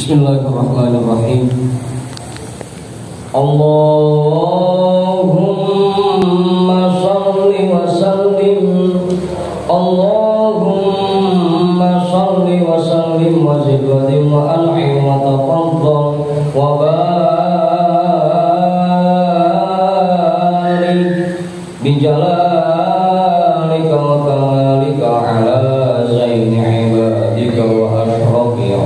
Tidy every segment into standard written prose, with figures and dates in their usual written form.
Bismillahirrahmanirrahim. Allahumma salli wa sallim, Allahumma salli wa sallim wa zid wa dim wa an'im wa tafaddal wa barik bi jalalika wa kamalika ala zaini ibadika wa ashrafi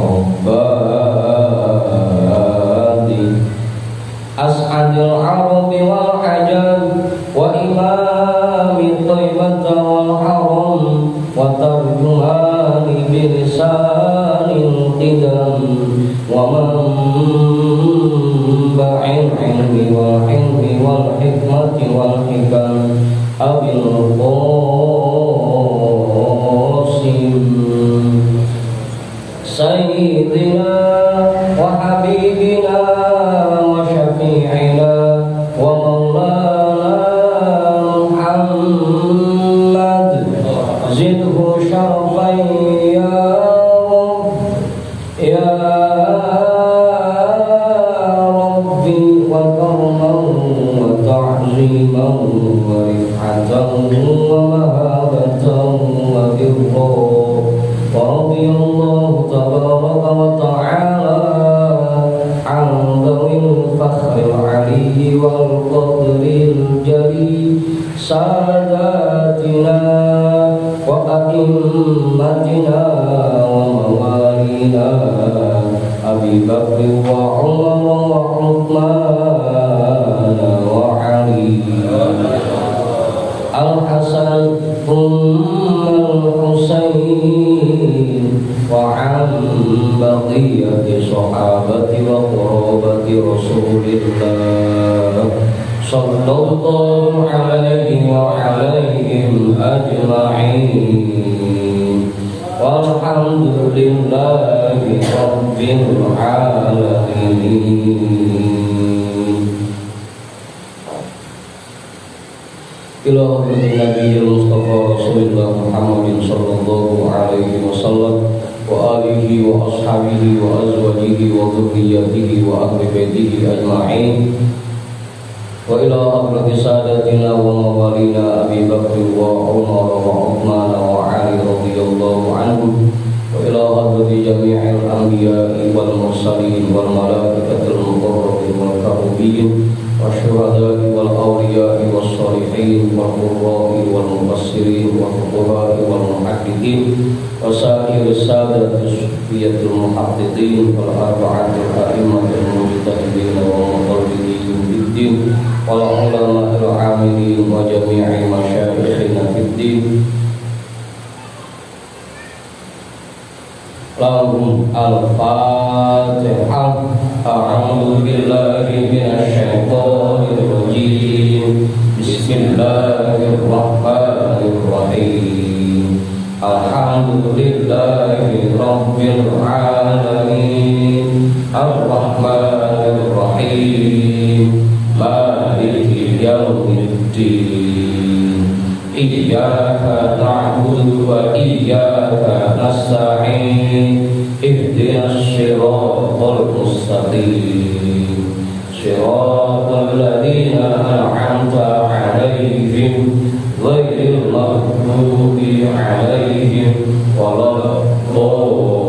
as'adil arabi wal ajam wa imami thaibata wal haram wa tarjumani bilisanil qidam wa manba'il ilmi wal hilmi wal hikmati wal hikam abil qasim sayyidina wa habibina wa syafi'ina wa maulana Muhammad zidhu syarafan ya Rabbi wa karman wa ta'ziman wa rif'atan wa mahabatan wa birra wa radiyallahu tabaraka wa ta'ala an dhawil fakhril aliyyi wal qadril jali sadatina wa a'immatina wa mawalina Abi Bakr wa Umar wa Uthman wa Ali Al-Hasan Al-Husain wa an baqiyati sahabati wa qurabati Rasulillah sallallahu alaihi wa alaihim ajma'in walhamdulillahi rabbil alamin. Ila hadratin Nabiyil Mustafa Rasulullah Muhammadin sallallahu alaihi wasallam wa alihi wa ashabihi wa azwajihi wa dhurriyyatihi wa ahli baitihi ajma'in wa ila hadrati sadatina wa mawalina Abi Bakr wa Umar wa Uthman wa Ali radhiyallahu anhum wa ila hadrati jami'il anbiya'i wal mursalin wal malaikatil muqarrabin wal karubin wasyuhada'i wal awliya'i was salihin wal qurra'i wal mufassirin wal fuqaha'i wal muhaddithin wa sa'ir sadatis sufiyatul muhadditin wal arba'atul a'immatul mujtahidin wa muqarribin biddin wal ulama'il amilin wa jami'i masyayikhina fiddin lahum al-fatihah. A'udzu billahi minasy syaithanir rajim. Bismillahirrahmanirrahim. Alhamdulillahi rabbil alamin. Ar-rahmanir rahim. Maliki yaumiddin. Iyyaka na'budu wa iyyaka nasta'in. Ihdinas siratal mustaqim. Siratal ladzina an'amta 'alaihim ghairil maghdubi 'alaihim waladdallin.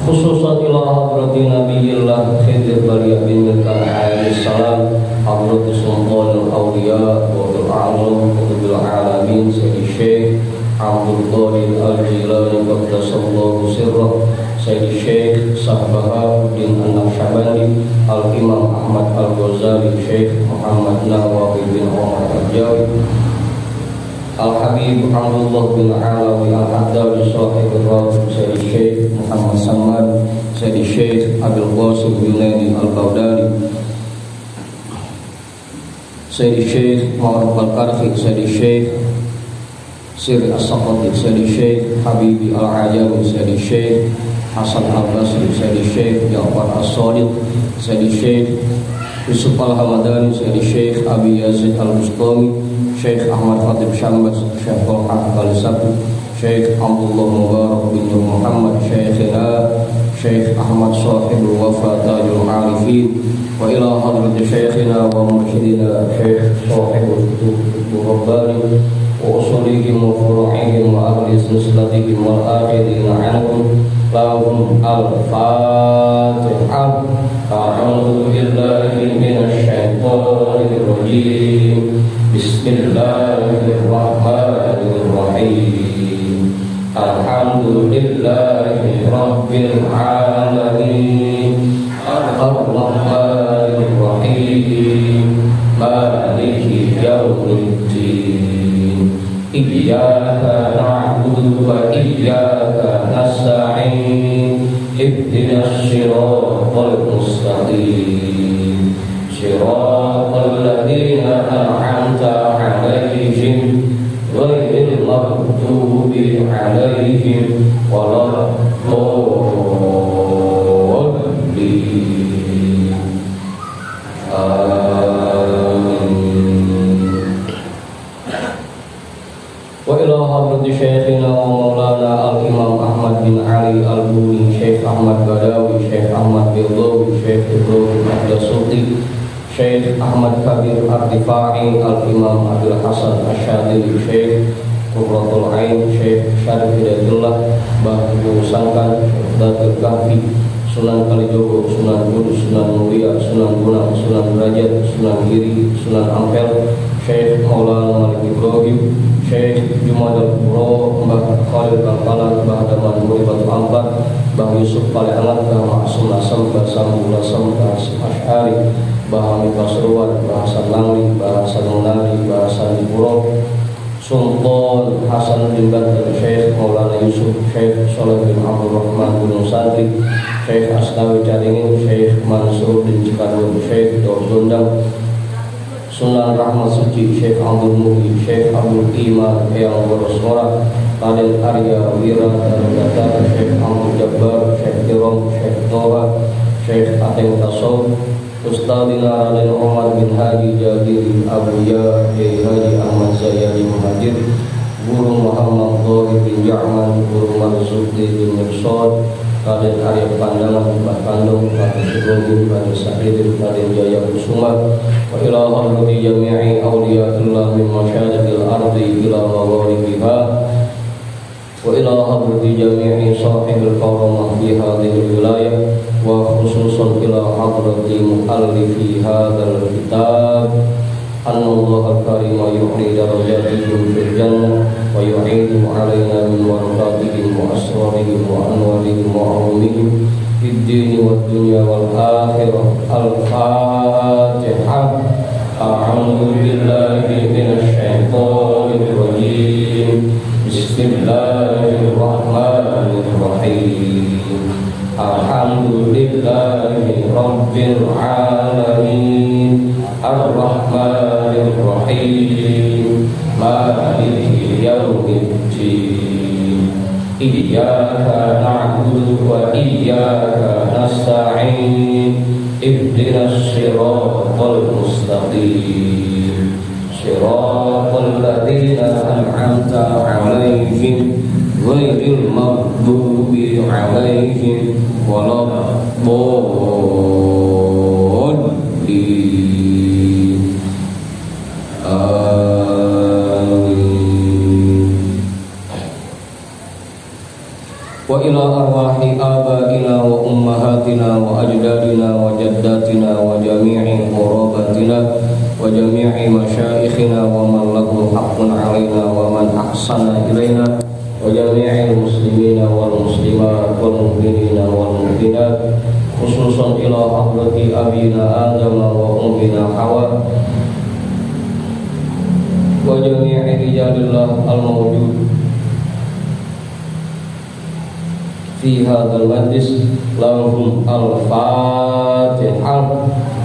Khususan ila hadratin Nabiyillah Khidir Bariyah bin Mirkan alaihi salam hadratus sultanul awliya wa al-a'lam qutbil alamin Sayyidi Syekh Abdul Qadir Al-Jilani qaddasallahu sirrah Sayyidi Syekh Sabahuddin An-Naqsyabandi Al-Imam Ahmad Al-Ghazali Syekh Muhammad Nawawi bin Umar Al-Jawi Al-Habib Abdullah bin Alawi Al-Haddad Sahibul Rasul Sayyidi Syekh Muhammad Samad Sayyidi Syekh Abdul Qasim Yunaidi Al-Baghdadi Sayyidi Syekh Muhammad Al-Karfi Sayyidi Syekh Sir As-Saqati Sayyidi Syekh Habibi Al-Ajami Sayyidi Syekh Hasan Al-Basri Sayyidi Syekh Ja'far As-Sadiq Sayyidi Syekh Yusuf Al-Hamadani, Syekh Abi Yazid Al-Bustami, Syekh Ahmad Khatib Syambas, Syekh Tolhah Al-Sabu, Syekh Abdullah Mubarak bin Muhammad, Syekh Ahmad Sahibul Wafa Tajul Arifin, wa ila hadrati Syekhina wa mursyidina Syekh Sahibul Kutub Rabbani wa usulihim wa furu'ihim wa ahli silsilatihim wal akhirina anhum lahum al-Fatihah. A'udzu billahi minasy syaithanir rajim. Bismillahirrahmanirrahim. Alhamdulillahi rabbil alamin. Ar-Rahmanir Rahim. Maliki yaumiddin. Iyyaka na'budu wa iyyaka nasta'in. Ihdinas siratal mustaqim. Siratal ladzina an'amta 'alaihim ghairil maghdubi 'alaihim waladdallin. Wa ila hadrati Syekhina wa Maulana Al-Imam Ahmad bin Ali Al-Buni, Syekh Ahmad Badawi, Syekh Ahmad Bildawi, Syekh Ibrahim Ad-Dasuti, Syekh Ahmad Kabir Ar-Rifai, Al-Imam Abdul Hasan Asyadili, Syekh Qurratul Ain, Syekh Syarif Hidayatullah, Mbah Sangkan, Syekh Datul Kahfi, Sunan Kalijogo, Sunan Kudus, Sunan Muria, Sunan Gunung, Sunan Derajat, Sunan Giri, Sunan Ampel, Syekh Maulana Malik Ibrahim, Syekh Jumadal Puro, Mbah Khalil Bangkalan, Mbah Daman Muribatul Ampat, Mbah Yusuf Paleangat, Mbah Maksum Nasam, Mbah Sambu Lasam, Mbah Asy'ari, Mbah Hamid Pasuruan, Mbah Hasan Langli, Mbah Hasan Munari, Mbah Hasan Puro, Sultan Hasan bin Badr, Syekh Maulana Yusuf, Syekh Soleh bin Abdul Rahman Gunung Santri, Syekh Asnawi Caringin, Syekh Mansur bin Cikadun, Syekh Dor Gondang, Sunan Rahmat Suci, Syekh Abdul Muhi, Syekh Abdul Iman Eyang Borosmora, Raden Arya Wira Darugata, Syekh Abdul Jabbar, Syekh Dirong, Syekh Toha, Syekh Ateng Tasawuf, Ustadzina Raden Umar bin Haji Jadiri Abuya, Kiai Haji Ahmad Zayyadi Muhajir, Guru Muhammad Dhahir bin Ja'man, Guru Marzuki bin Mirsad, Raden Arya Pandangan, Mbah Kandung, Raden Ibrahim, Raden Sa'idin, Raden Jaya Kusuma, wa ila hadrati jami'i awliyaillah min masyariqil ardi ila magharibiha, wa ila hadrati jami'i sahibil karamah fi hadhihi wilayah, wa khususan ila hadrati muallifi hadzal kitab, annallaha al-karima yu'li darajatihim fil jannah wa yu'idu 'alaina min barakatihim wa asrarihim wa anwarihim wa 'ulumihim fid dini wad dunya wal akhirah. Al-Fatihah. A'udzu billahi minasy syaithanir rajim. Bismillahirrahmanirrahim. Alhamdulillahi rabbil alamin. Ar-Rahmanir Rahim. Maliki yaumiddin. Iyyaka na'budu wa iyyaka nasta'in. Ihdinas siratal mustaqim. Siratal ladzina an'amta 'alaihim ghairil maghdubi 'alaihim waladdallin. Wa ila arwahi abaina wa ummahatina wa ajdadina wa jaddatina wa jami'i qurabatina wa jami'i masyayikhina wa man lahu haqqun 'alaina wa man ahsana ilaina wa jami'il muslimina wal muslimat wal mu'minina wal mu'minat, khususan ila hadrati abina Adam wa ummina Hawa wa jami'i rijalillah al-mawjud fi hadzal majlis. Lahum al-Fatihah.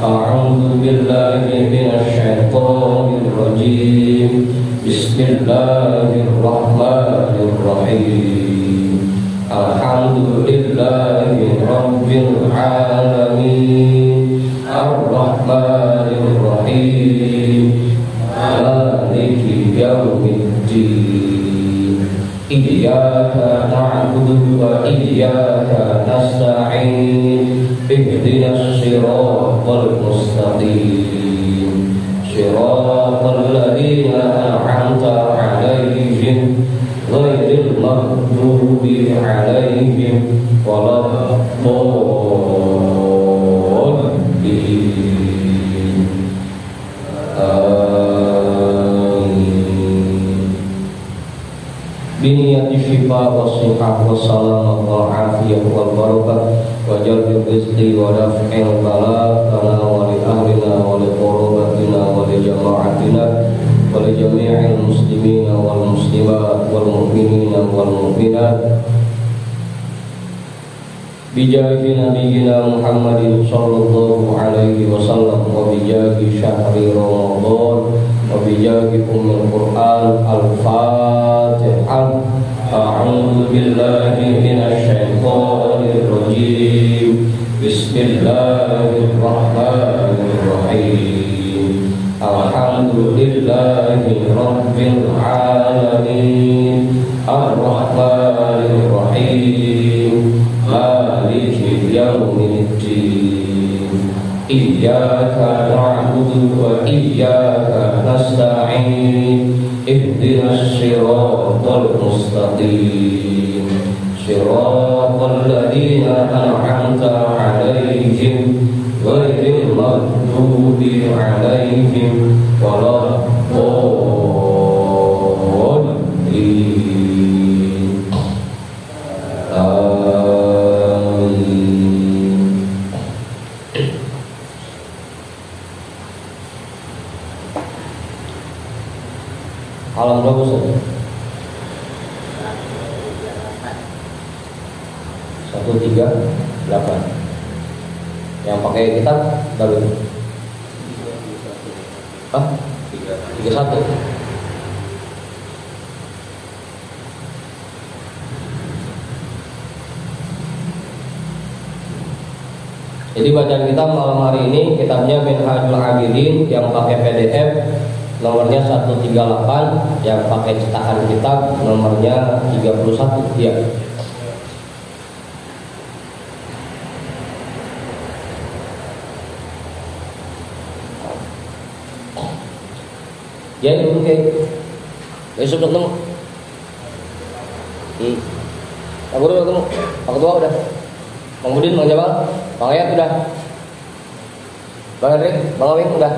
A'udzu billahi minasy syaithanir rajim. Bismillahirrahmanirrahim. Alhamdulillahi rabbil alamin. Ar-Rahman مالك يوم الدين إياك نعبد وإياك نستعين اهدنا الصراط المستقيم صراط الذين أنعمت عليهم غير المغضوب عليهم ولا الضالين biniyati syifa wa sihah wa salamah wa afiyah wal barakah wa jalbil rizqi wa daf'il bala lana wa li ahlina wa li qurbatina wa li jama'atina wa li jami'il muslimina wal muslimat wal mu'minina wal mu'minat bijahi nabiyyina Muhammadin sallallahu alaihi wasallam wa bijahi syahri Ramadan wa bijahi ummul Qur'an al-Fatihah. A'udzu billahi minasy syaithanir rajim. Bismillahirrahmanirrahim. Alhamdulillahi rabbil alamin. Ar-Rahmanir Rahim. Maliki yaumiddin. Iyyaka na'budu wa iyyaka nasta'in. Ihdinas siratal mustaqim. Siratal ladzina an'amta 'alaihim ghairil maghdubi 'alaihim waladdallin. Alam berapa Ustaz? 138. Yang pakai kitab baru. Hah? 31. Jadi bacaan kita malam hari ini kitabnya Minhajul Abidin yang pakai PDF nomornya 138, yang pakai cetakan kitab nomornya 31 ya. Ya itu oke. Besok ketemu. Aku udah ketemu. Pak Ketua udah. Bang Budin, Bang Jamal, Bang Ayat udah. Bang Hendrik, Bang Awing udah.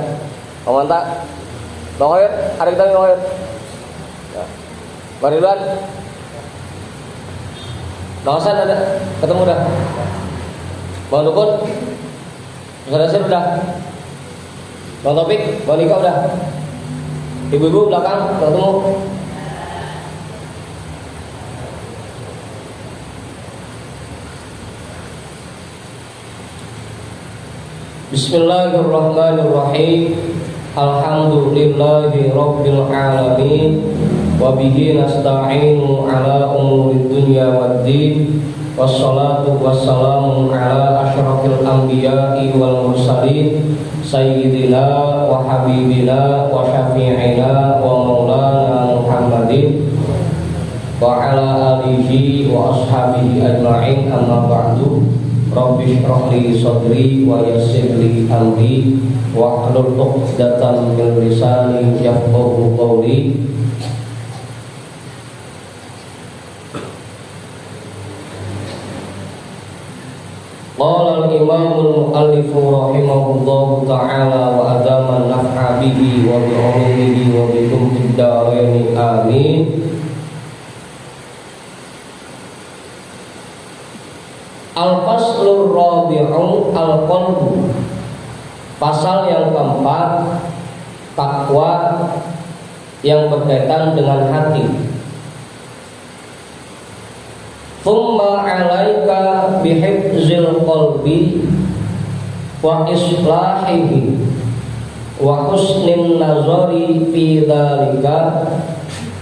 Bang Manta, Bang Hoyer, ada kita Bang Hoyer. Ya. Bang Ridwan, Bang Hasan ada, ketemu udah. Bang Dukun, Ustaz Nasir udah. Bang Topik, Bang Nika udah. Ibu-ibu belakang, ketemu. Bismillahirrahmanirrahim. Alhamdulillahi rabbil alamin. Wa bihi nasta'inu ala umuri dunya waddin. Wassalatu wassalamu ala asyrafil anbiya'i wal mursalin. Sayyidina wa habibina wa syafi'ina wa maulana Muhammadin wa ala alihi wa ashabihi ajma'in, amma ba'du. Rabbi shrah li sadri wa yassir li amri wa hlul 'uqdatam min lisani yafqahu qawli. Qala al-imam al-muallif rahimahullahu ta'ala wa adama naf'a bihi wa bi 'ulumihi wa bi kumtid darain amin. Al-faslur rabi'u al-qalbu. Pasal yang keempat, takwa yang berkaitan dengan hati. Thumma 'alaika bihifzil qalbi wa islahihi wa husnin nazari fi dzalika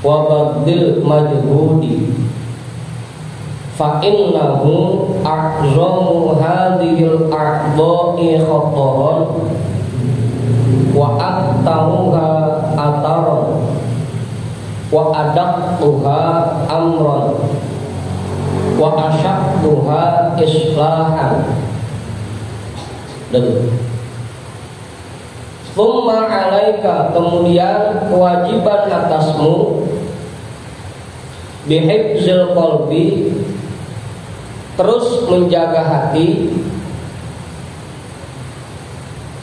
wa badil majhudi. Fa innahu a'zamu hadhil a'dha'i khataran wa aktaruha adaqtuha amran wa asyaqtuha islahan. Dan summa alaika, kemudian kewajiban atasmu, bihifzil qalbi, terus menjaga hati,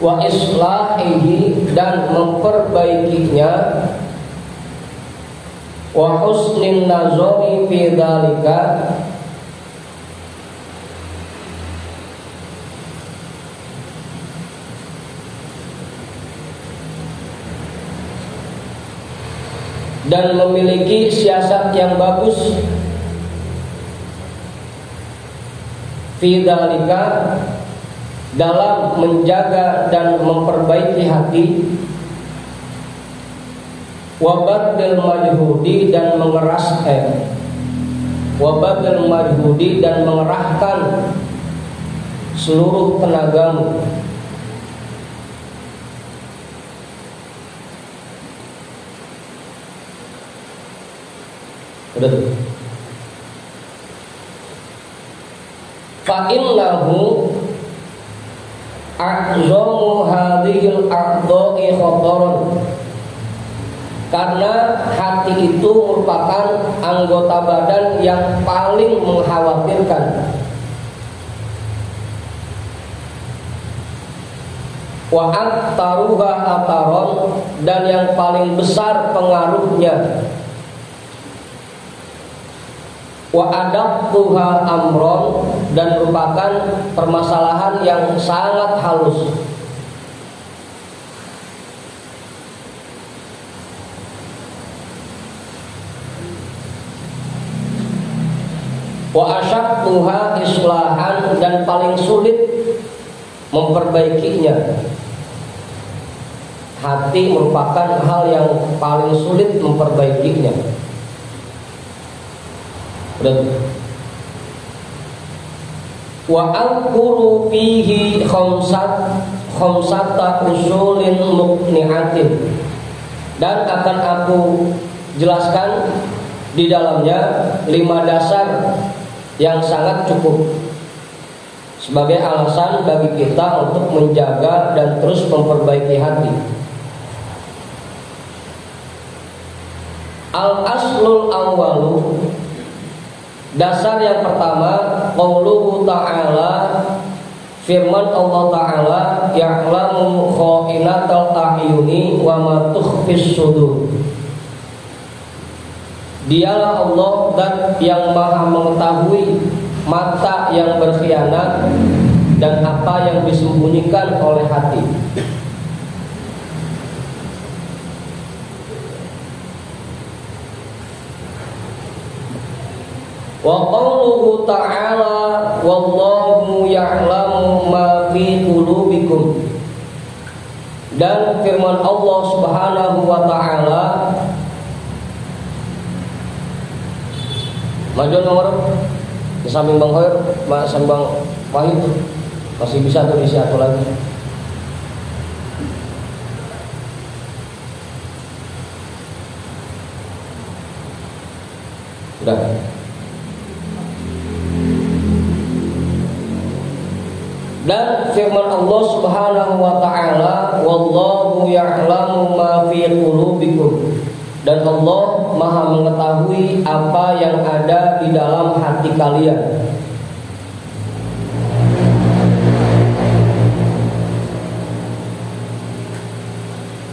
wa islahihi, dan memperbaikinya, wa husnin nazari fi dzalika, dan memiliki siasat yang bagus fi dzalika, dalam menjaga dan memperbaiki hati, wabadil majhudi, dan wabadil majhudi, dan mengerahkan seluruh tenagamu. Udah tuh. Fa innahu a'zamu hadhil a'dha'i khataran, karena hati itu merupakan anggota badan yang paling mengkhawatirkan. Wa aktaruha ataron, dan yang paling besar pengaruhnya. Wa adaqtuha amron, dan merupakan permasalahan yang sangat halus. Wa asyaqtuha islahan, dan paling sulit memperbaikinya. Hati merupakan hal yang paling sulit memperbaikinya. Wa alquru fihi khamsata usulin muqni'atin, dan akan aku jelaskan di dalamnya 5 dasar yang sangat cukup sebagai alasan bagi kita untuk menjaga dan terus memperbaiki hati. Al-aslul awwalu, dasar yang pertama, qauluhu ta'ala, firman Allah Ta'ala, ya'lamu kha'inatal a'yuni wa ma tukhfis sudur. Dialah Allah zat yang maha mengetahui mata yang berkhianat dan apa yang disembunyikan oleh hati. Wa qauluhu ta'ala, wallahu ya'lamu ma fi qulubikum, dan firman Allah Subhanahu wa ta'ala, maju nomor di samping Bang Hoir, samping Bang Wahid, masih bisa tuh isi satu lagi. Udah. Dan firman Allah Subhanahu wa ta'ala, wallahu ya'lamu ma fi qulubikum, dan Allah maha mengetahui apa yang ada di dalam hati kalian.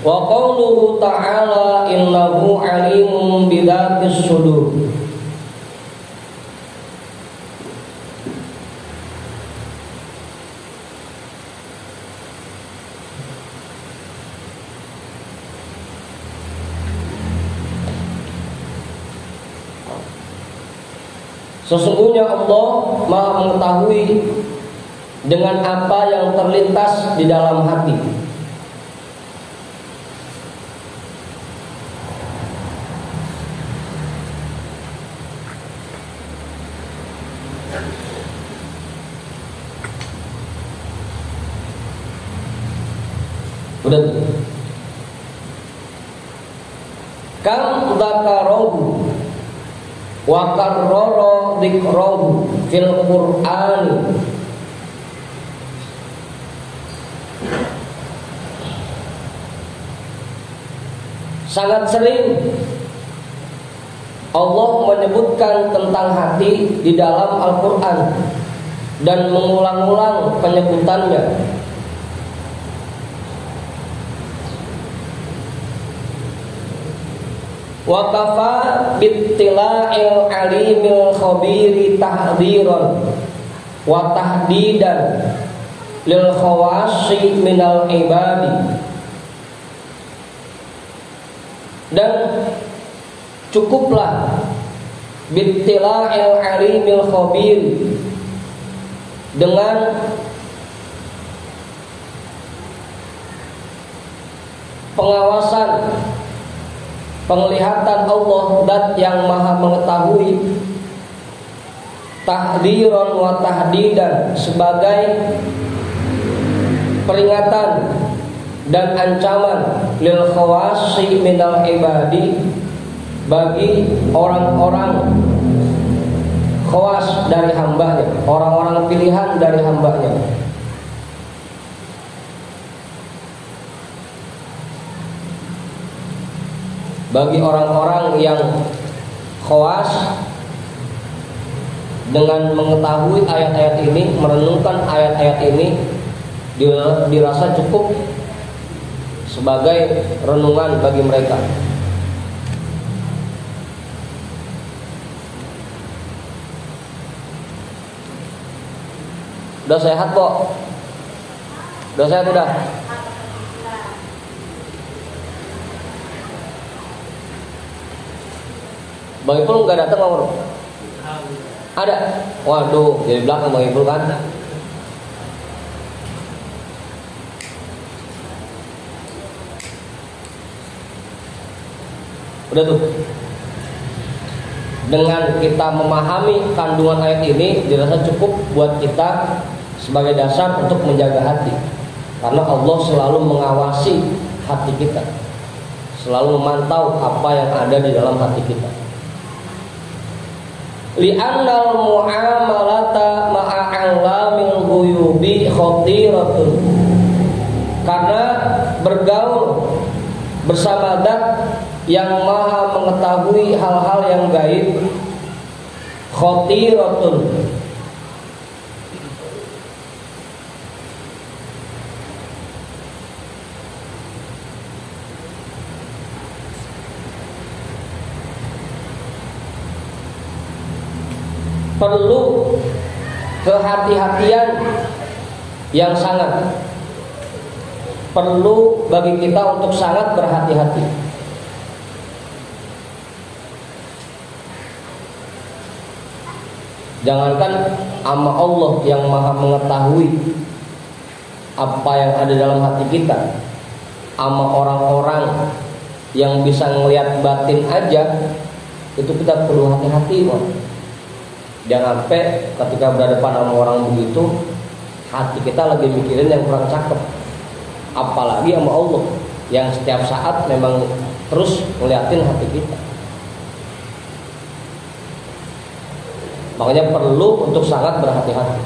Wa qauluhu ta'ala, innahu alimun bidzatis sudur. Sesungguhnya Allah maha mengetahui dengan apa yang terlintas di dalam hati. Udah. kam dzakarahu wa karrara dzikrahu fil Qur'an. Sangat sering Allah menyebutkan tentang hati di dalam Al-Quran dan mengulang-ulang penyebutannya. Wa kafa bittila'il alimil khabiri tahdiran wa tahdidan lil khawasi minal ibadi. Dan cukuplah bittila'il alimil khabir, dengan pengawasan, penglihatan Allah Dat yang Maha mengetahui, tahdiran wa tahdidan, sebagai peringatan dan ancaman lil khawasi minal ibadi, bagi orang-orang khawas dari hambanya, orang-orang pilihan dari hambanya. Bagi orang-orang yang khawas dengan mengetahui ayat-ayat ini, merenungkan ayat-ayat ini, dirasa cukup sebagai renungan bagi mereka. Udah sehat kok? Udah sehat udah? Bang Ipul nggak datang Bang? Ada? Waduh, jadi belakang Bang Ipul kan? Udah tuh. Dengan kita memahami kandungan ayat ini, dirasa cukup buat kita sebagai dasar untuk menjaga hati. Karena Allah selalu mengawasi hati kita, selalu memantau apa yang ada di dalam hati kita. Li'annal mu'amalata ma'a'alamil ghuyubi khatiratun, karena bergaul bersama Dat yang Maha mengetahui hal-hal yang gaib, khatiratun, perlu kehati-hatian yang sangat, perlu bagi kita untuk sangat berhati-hati. Jangankan sama Allah yang Maha mengetahui apa yang ada dalam hati kita, sama orang-orang yang bisa ngelihat batin aja, itu kita perlu hati-hati kok. Jangan sampai ketika berhadapan sama orang begitu, hati kita lagi mikirin yang kurang cakep. Apalagi sama Allah yang setiap saat memang terus ngeliatin hati kita. Makanya perlu untuk sangat berhati-hati.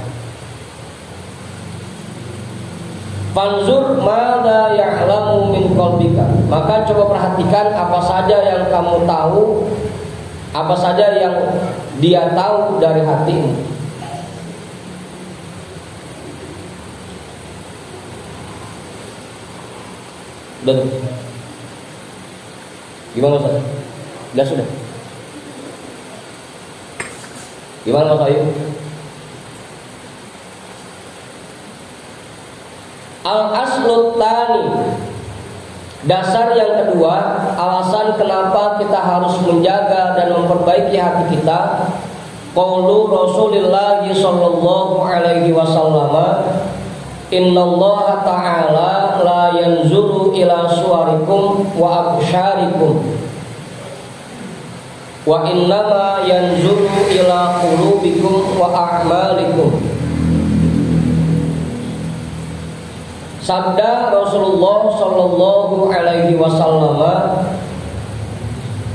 Fanzur madza ya'lamu min qalbika, maka coba perhatikan apa saja yang kamu tahu, apa saja yang dia tahu dari hatimu. Dan gimana Ustaz? Sudah sudah. Gimana Mas Ayu? Al-aslut tani, dasar yang kedua, alasan kenapa kita harus menjaga dan memperbaiki hati kita. Qaulu Rasulillah sallallahu alaihi wasallam, innallaha ta'ala la yanzuru ila suwarikum wa absyarikum, wa innama yanzuru ila qulubikum wa a'malikum. Sabda Rasulullah sallallahu alaihi wasallam,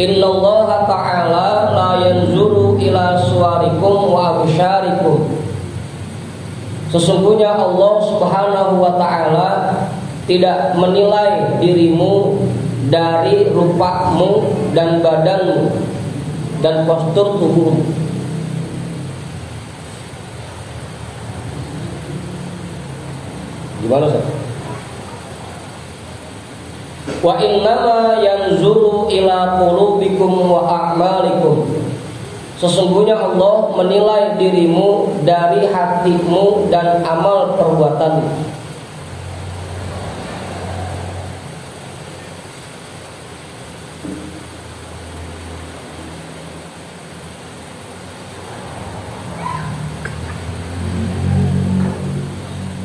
Innallaha ta'ala la yanzuru ila suwarikum wa absyarikum. Sesungguhnya Allah Subhanahu wa ta'ala tidak menilai dirimu dari rupamu dan badanmu dan postur tubuhmu. Gimana Ustaz? Wa innama yanzuru ila qulubikum wa a'malikum. Sesungguhnya Allah menilai dirimu dari hatimu dan amal perbuatanmu.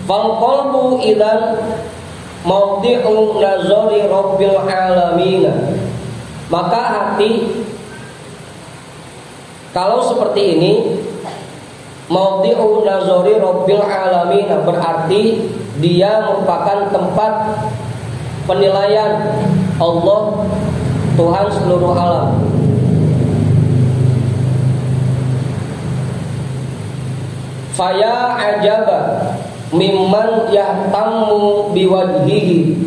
Fal qalbu idzan mawdi'u nazari rabbil alamin. Maka hati kalau seperti ini, mawdi'u nazari rabbil alamin, berarti dia merupakan tempat penilaian Allah, Tuhan seluruh alam. Faya ajaba mimman yahtammu biwajhihi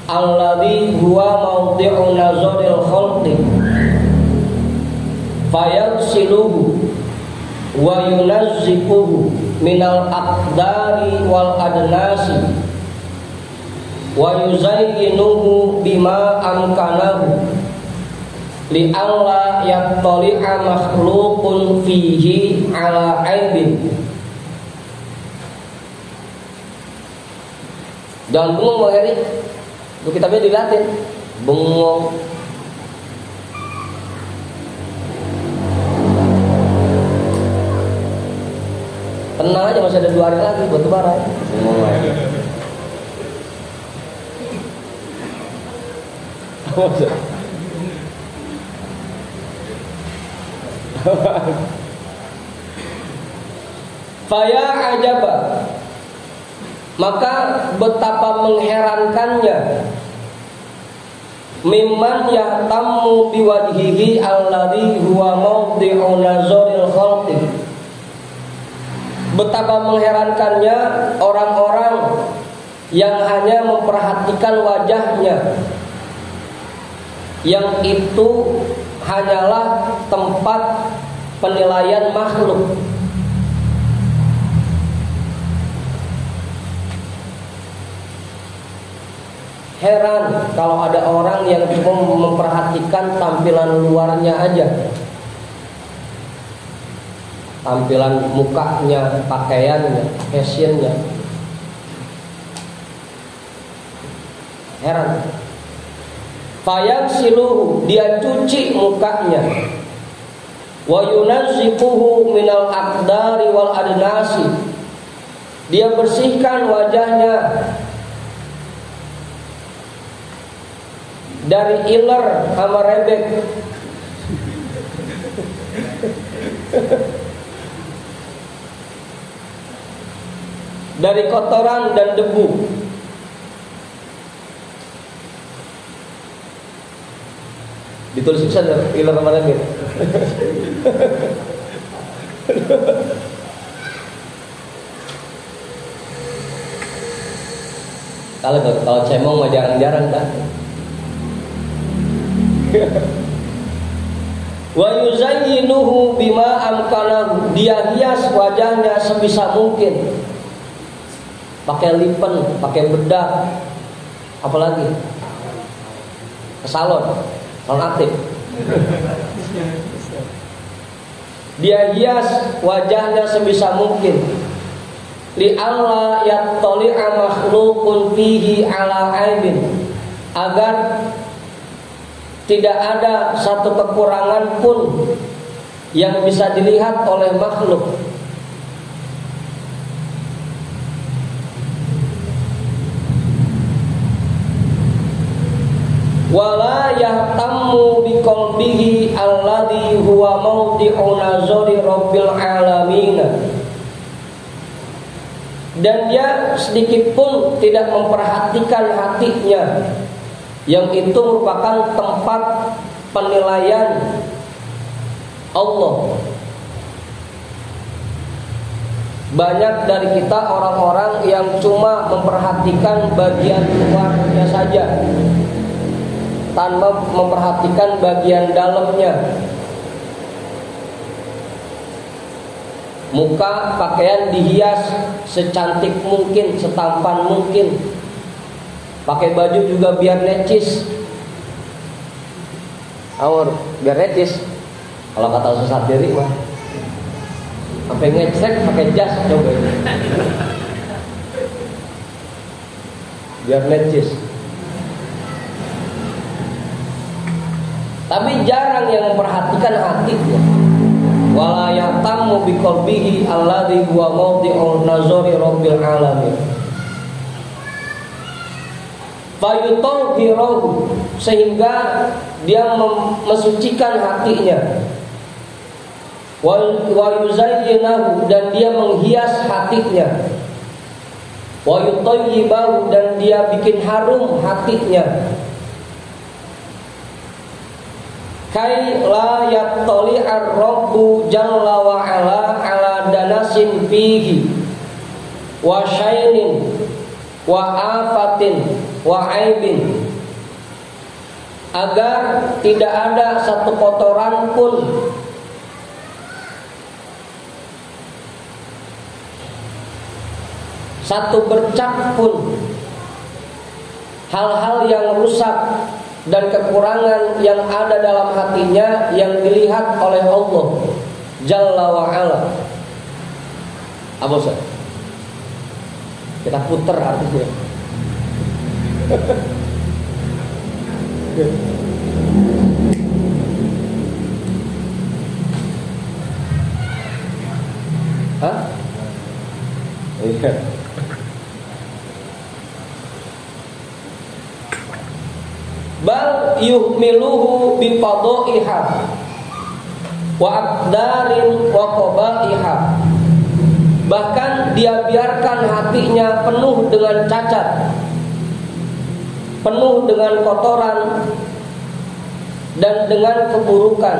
alladhi huwa mawdi'u nazaril khalqi fayagsiluhu wa yunazzifuhu minal aqdari wal adnasi wa yuzayyinuhu bima amkanahu li'alla yattali'a makhluqun fihi ala aibin. Jangan bengong Bang Heri. Itu kitabnya dilihatin. Bengong. Tenang aja, masih ada 2 hari lagi buat lebaran. Bengong lagi. Faya ajaba, maka betapa mengherankannya, mimman yahtammu biwajhihi alladhi huwa mawdi'u nazaril khalqi. Betapa mengherankannya orang-orang yang hanya memperhatikan wajahnya, yang itu hanyalah tempat penilaian makhluk. Heran kalau ada orang yang cuma memperhatikan tampilan luarnya aja, tampilan mukanya, pakaiannya, fashionnya. Heran. Fayagsiluhu, dia cuci mukanya, wa yunazzifuhu minal aqdari wal adnasi, dia bersihkan wajahnya dari iler sama rebek, dari kotoran dan debu. Ditulis bisa iler sama rebek. Kalau cemong mah jarang-jarang kan. Wa yuzayyinuhu bima amkanahu, dia hias wajahnya sebisa mungkin, pakai lipen, pakai bedak, apalagi ke salon aktif. Dia hias wajahnya sebisa mungkin, li alla yattali'a makhluqun fihi ala aibin, agar tidak ada satu kekurangan pun yang bisa dilihat oleh makhluk. Wala yahtammu biqalbihi alladhi huwa mawdi'u nazari rabbil alamin. Dan dia sedikit pun tidak memperhatikan hatinya, yang itu merupakan tempat penilaian Allah. Banyak dari kita orang-orang yang cuma memperhatikan bagian luarnya saja, tanpa memperhatikan bagian dalamnya. Muka pakaian dihias secantik mungkin, setampan mungkin. Pakai baju juga biar necis. Awur, biar necis. Kalau kata Ustaz Diri mah sampai ngecek pakai jas coba. Biar necis. Tapi jarang yang memperhatikan hatinya. Wala yahtamu biqalbihi alladhi huwa mawdi'un nazari rabbil alamin. Fayutahhirahu, sehingga dia mensucikan hatinya. Wa yuzayyinahu, dan dia menghias hatinya. Wa yutayyibahu, dan dia bikin harum hatinya. Kai la yattali'ar rabbu jalla wa ala danasin fihi wa syainin wa afatin wa aibin, agar tidak ada satu kotoran pun, satu bercak pun, hal-hal yang rusak dan kekurangan yang ada dalam hatinya yang dilihat oleh Allah Jalla wa Ala. Apa Ustaz? Kita putar artinya. Hah? Iya. Bal yuhmiluhu biqadaiha wa aqdarin wa qabaiha. Bahkan dia biarkan hatinya penuh dengan cacat, penuh dengan kotoran dan dengan keburukan.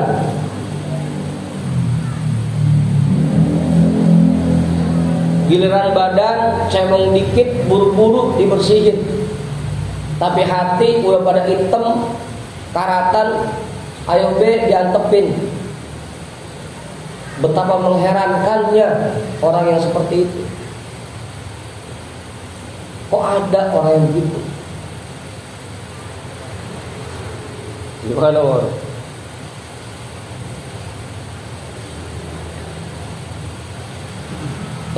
Giliran badan cemong dikit buru-buru dibersihin, tapi hati udah pada hitam, karatan, ayo be diantepin. Betapa mengherankannya orang yang seperti itu. Kok ada orang yang begitu? Gimana orang?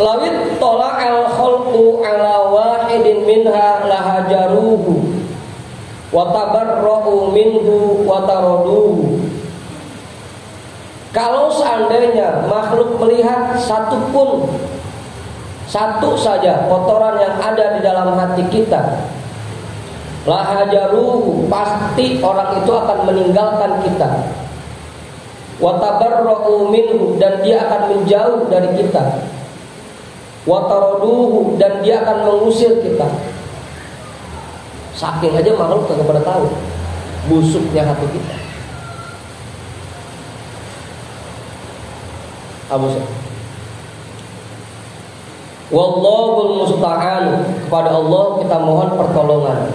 Lawit tola'al khalqu ala wahidin minha lahajaruhu wa tabarra'u minhu wa taraduhu. Kalau seandainya makhluk melihat satu saja kotoran yang ada di dalam hati kita, lahajaruhu, pasti orang itu akan meninggalkan kita. Wa tabarra'u minhu, dan dia akan menjauh dari kita. Wa taraduhu, dan dia akan mengusir kita. Saking aja makhluk kagak pada tahu busuknya hati kita. Abu Sa'id. Wallahul musta'an, kepada Allah kita mohon pertolongan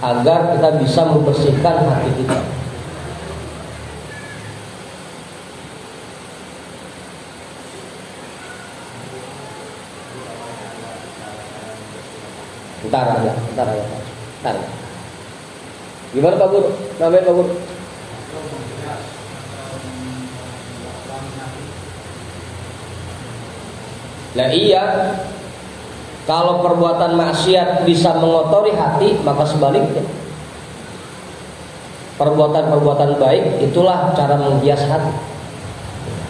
agar kita bisa membersihkan hati kita. Bentar aja. Gimana Pak Guru? Namanya Pak Guru? Nah iya, kalau perbuatan maksiat bisa mengotori hati, maka sebaliknya perbuatan-perbuatan baik itulah cara menghias hati.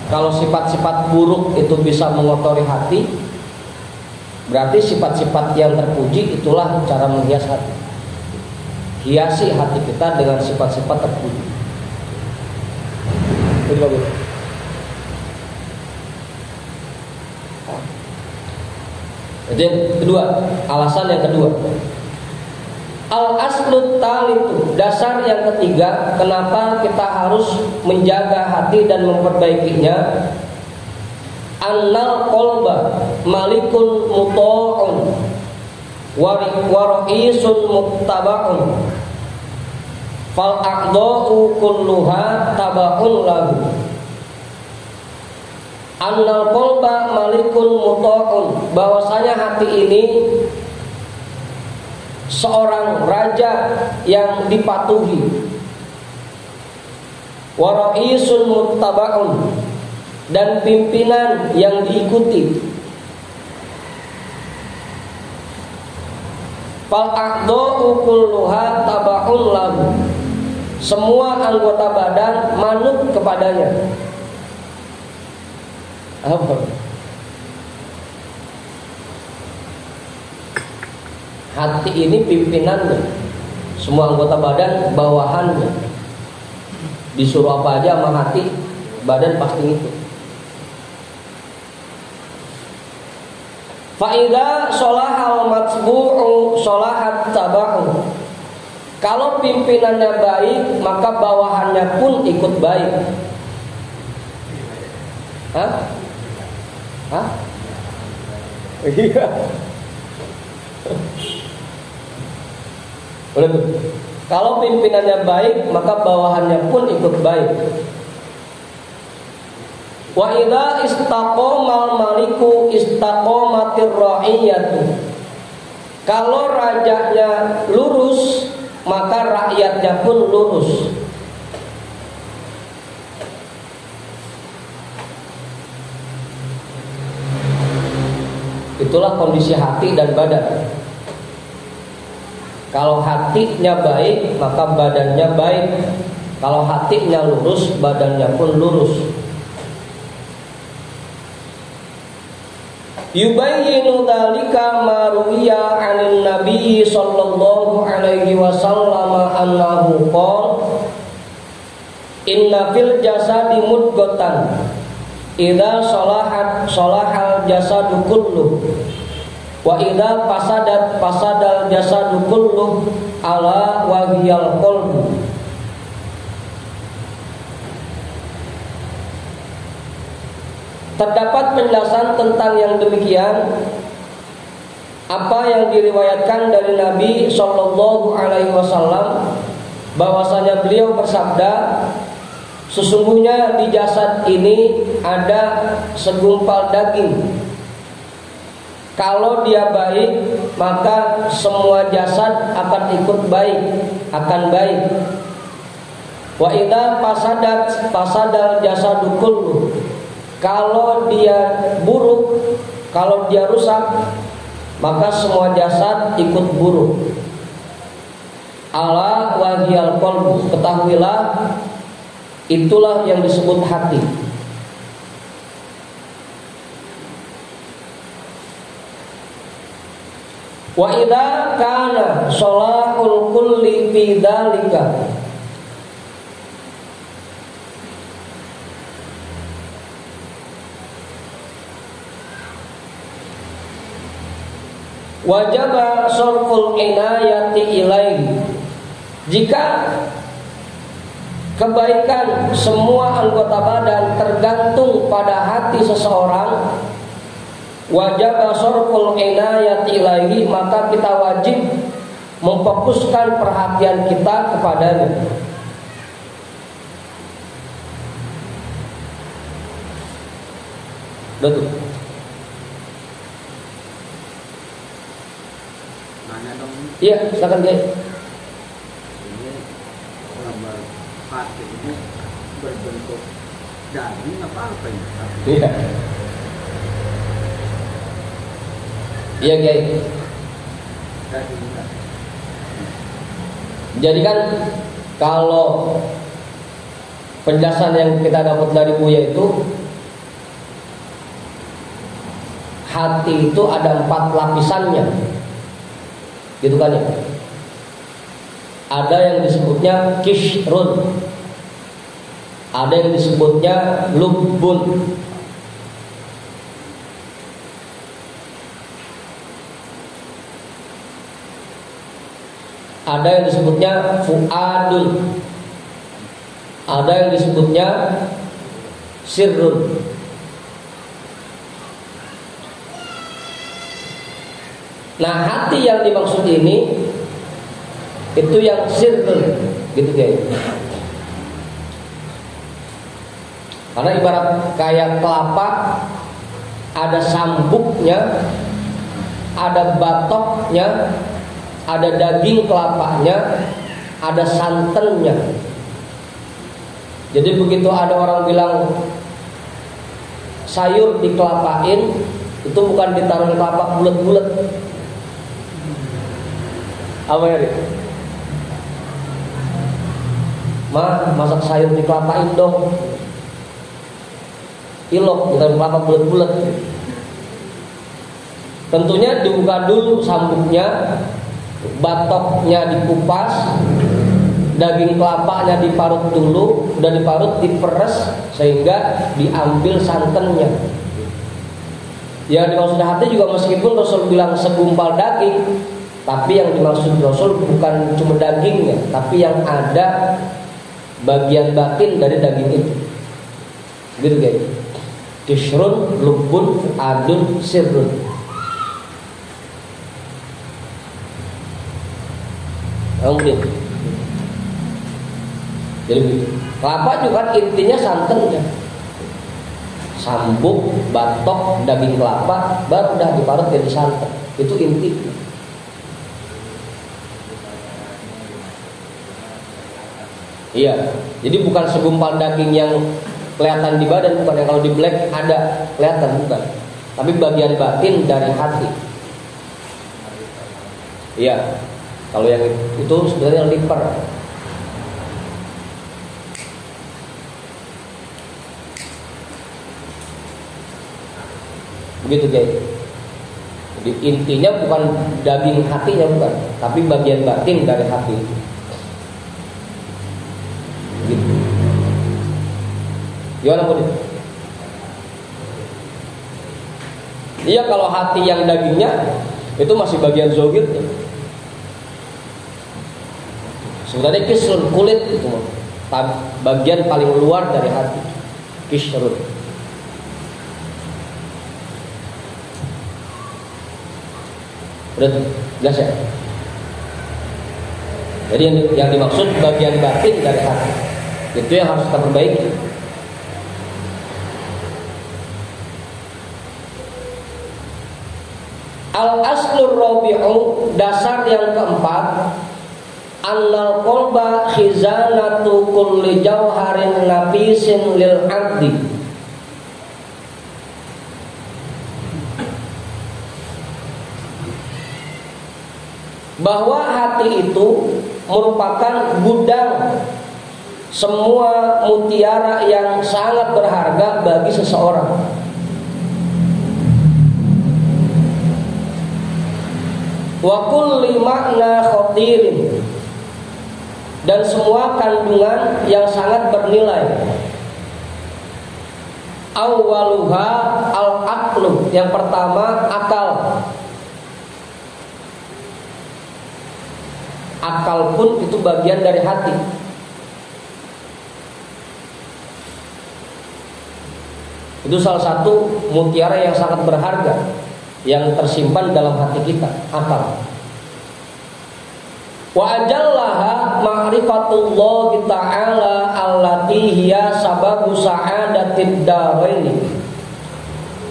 Kalau sifat-sifat buruk itu bisa mengotori hati, berarti sifat-sifat yang terpuji itulah cara menghias hati. Hiasi hati kita dengan sifat-sifat terpuji. Itu bagus. Jadi yang kedua, alasan yang kedua, Al-aslut talitu, dasar yang ketiga, kenapa kita harus menjaga hati dan memperbaikinya. Annal qalba malikun muta'un wa ra'isun muttaba'un fal aqda'u kulluha taba'un lahu. Annal qalba malikun muta'un, bahwasanya hati ini seorang raja yang dipatuhi, wa ra'isun muttaba'un, dan pimpinan yang diikuti. Fal aqda'u kulluha taba'un lahu, semua anggota badan manut kepadanya. Apa? Hati ini pimpinannya, semua anggota badan bawahannya. Disuruh apa aja sama hati, badan pasti itu. Fa'idha sholahal matbu'u sholahat taba'u, kalau pimpinannya baik maka bawahannya pun ikut baik. Hah? Hah? Iya. Kalau pimpinannya baik maka bawahannya pun ikut baik. Wa idza istaqamal maliku istaqamatir ra'iyatu, kalau rajanya lurus maka rakyatnya pun lurus. Itulah kondisi hati dan badan. Kalau hatinya baik maka badannya baik. Kalau hatinya lurus badannya pun lurus. Yubayyinu dzalika ma ruwiya 'anil nabiy sallallahu alaihi wasallam annahu qala inna fil jasadi mudghatan idza salahat salahal jasadu kulluh wa idza fasadat fasadal jasadu kulluh ala wa hiyal qalbu. Terdapat penjelasan tentang yang demikian, apa yang diriwayatkan dari Nabi Shallallahu Alaihi Wasallam, bahwasanya beliau bersabda, sesungguhnya di jasad ini ada segumpal daging. Kalau dia baik, maka semua jasad akan ikut baik, akan baik. Wa idza fasadat fasadal jasadu kullu. Kalau dia buruk, kalau dia rusak, maka semua jasad ikut buruk. Ala wahiyal qalbu, ketahuilah itulah yang disebut hati. Wa idza kana sholahul kulli fi dzalika, wajaba sorful inayati ilaihi, jika kebaikan semua anggota badan tergantung pada hati seseorang, wajaba sorful inayati ilaihi, maka kita wajib memfokuskan perhatian kita kepadanya. Betul. Iya, silakan Kiai. Ini gambar hati ini berbentuk daging apa ini? Iya. Iya Kiai. Jadi kan kalau penjelasan yang kita dapat dari Buya itu, hati itu ada 4 lapisannya. Gitu kan ya. Ada yang disebutnya kishrun, ada yang disebutnya lubbun. ada yang disebutnya fuadun, ada yang disebutnya sirrun. Nah, hati yang dimaksud ini itu yang sirrun, gitu guys. Karena ibarat kayak kelapa, ada sambuknya, ada batoknya, ada daging kelapanya, ada santannya. Jadi begitu ada orang bilang sayur dikelapain, itu bukan ditaruh kelapa bulat-bulat. Apa ya? Masak sayur dikelapain dong. Ilok ditaruh kelapa bulat-bulat. Tentunya dibuka dulu sambuknya, batoknya dikupas, daging kelapanya diparut dulu, udah diparut diperes sehingga diambil santannya. Yang dimaksud hati juga meskipun Rasul bilang segumpal daging, tapi yang dimaksud Rasul bukan cuma dagingnya, tapi yang ada bagian batin dari daging itu. Gitu guys. Kisrun, lubun, adun, sirrun. Mungkin. Jadi kelapa juga intinya santannya. Sambuk, batok, daging kelapa baru udah diparut jadi santan. Itu intinya. Iya. Jadi bukan segumpal daging yang kelihatan di badan, bukan yang kalau di black ada kelihatan, bukan. Tapi bagian batin dari hati. Iya. Kalau yang itu sebenarnya liver. Begitu guys. Jadi intinya bukan daging hatinya, bukan, tapi bagian batin dari hati. Gitu. Gimana pun? Iya, kalau hati yang dagingnya itu masih bagian zohirnya. Sebenarnya kisrun, kulit itu bagian paling luar dari hati. Kisrun. Udah jelas ya? Jadi yang dimaksud bagian batin dari hati, itu yang harus kita perbaiki. Al-aslur rabi'u, dasar yang keempat, annal qalba khizanatu kulli jawharin nafisin lil 'abdi. Bahwa hati itu merupakan gudang semua mutiara yang sangat berharga bagi seseorang. Wa kulli makna khatirin, dan semua kandungan yang sangat bernilai. Awwaluha al-aqlu, yang pertama akal. Akal pun itu bagian dari hati. Itu salah satu mutiara yang sangat berharga yang tersimpan dalam hati kita, akal. Wa ajallaha ma'rifatullah ta'ala allati hiya sababu sa'adatid daraini.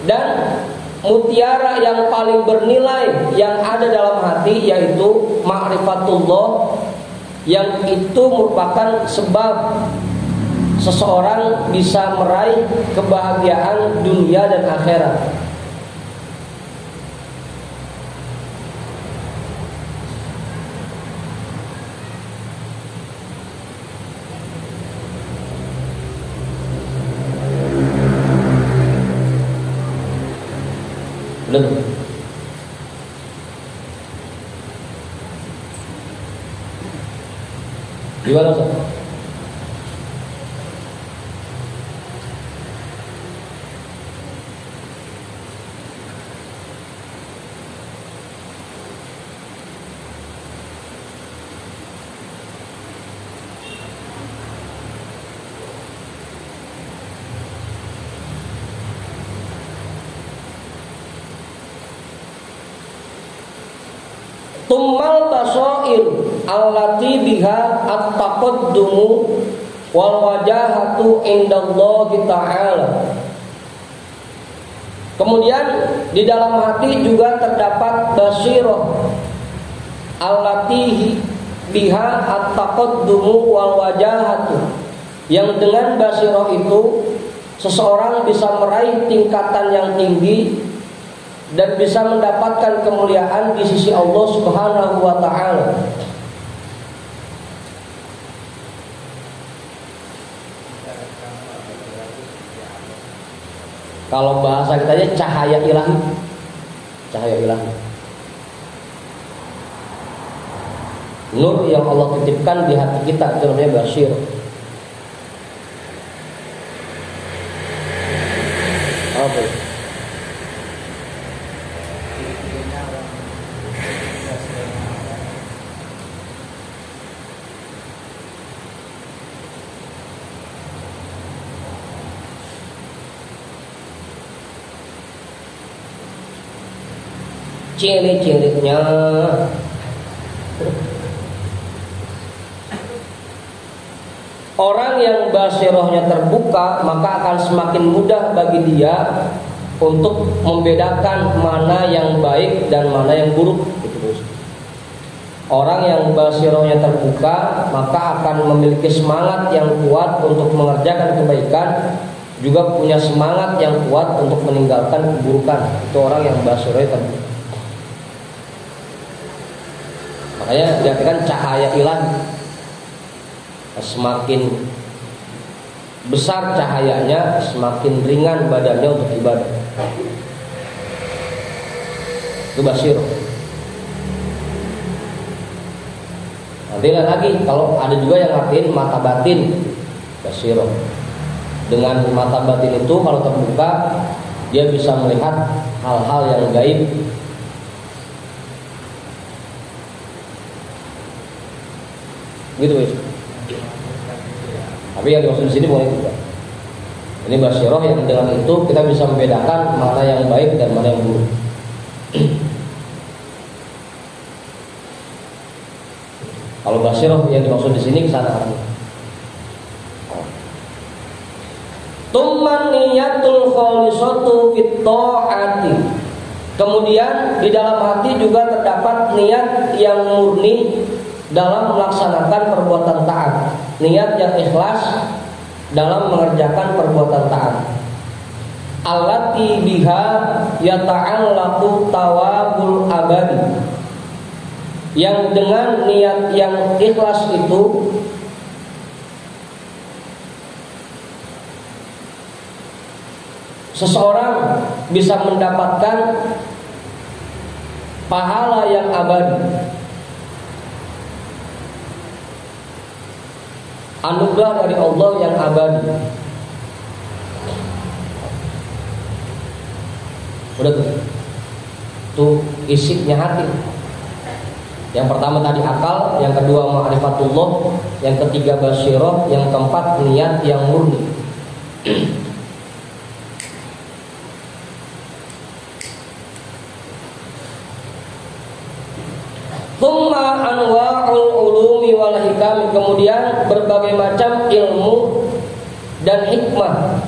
Dan mutiara yang paling bernilai yang ada dalam hati yaitu ma'rifatullah, yang itu merupakan sebab seseorang bisa meraih kebahagiaan dunia dan akhirat. Betul. Gimana Ustaz? Tummal basair allati biha at-taqaddumu wal wajahatu indallahi ta'ala. Kemudian di dalam hati juga terdapat basirah allati biha at-taqaddumu wal wajahatu, yang dengan basirah itu seseorang bisa meraih tingkatan yang tinggi dan bisa mendapatkan kemuliaan di sisi Allah Subhanahu wa taala. Kalau bahasa kita aja cahaya ilahi. Cahaya ilahi. Nur yang Allah titipkan di hati kita, itu namanya basir. Oke. Ciri-cirinya orang yang basirohnya terbuka, maka akan semakin mudah bagi dia untuk membedakan mana yang baik dan mana yang buruk. Orang yang basirohnya terbuka, maka akan memiliki semangat yang kuat untuk mengerjakan kebaikan, juga punya semangat yang kuat untuk meninggalkan keburukan. Itu orang yang basirohnya terbuka. Makanya dikatakan cahaya ilahi. Semakin besar cahayanya, semakin ringan badannya untuk ibadah. Itu basir. Nanti lagi kalau ada juga yang ngertiin mata batin, basir. Dengan mata batin itu kalau terbuka, dia bisa melihat hal-hal yang gaib. Gitu guys. Tapi yang dimaksud di sini bukan itu. Ini basirah yang dengan itu kita bisa membedakan mana yang baik dan mana yang buruk. Kalau basirah yang dimaksud di sini kesana. Tumman niyatul khalisatu fit ta'ati. Kemudian di dalam hati juga terdapat niat yang murni dalam melaksanakan perbuatan taat, niat yang ikhlas dalam mengerjakan perbuatan taat. Allati biha yata'allaqu tawabul abadi, yang dengan niat yang ikhlas itu seseorang bisa mendapatkan pahala yang abadi, anugerah dari Allah yang abadi. Udah tuh isinya hati. Yang pertama tadi akal, yang kedua ma'rifatullah, yang ketiga basirah, yang keempat niat yang murni. Tsumma anwa'ul ulumi wal hikam, kemudian berbagai macam ilmu dan hikmah.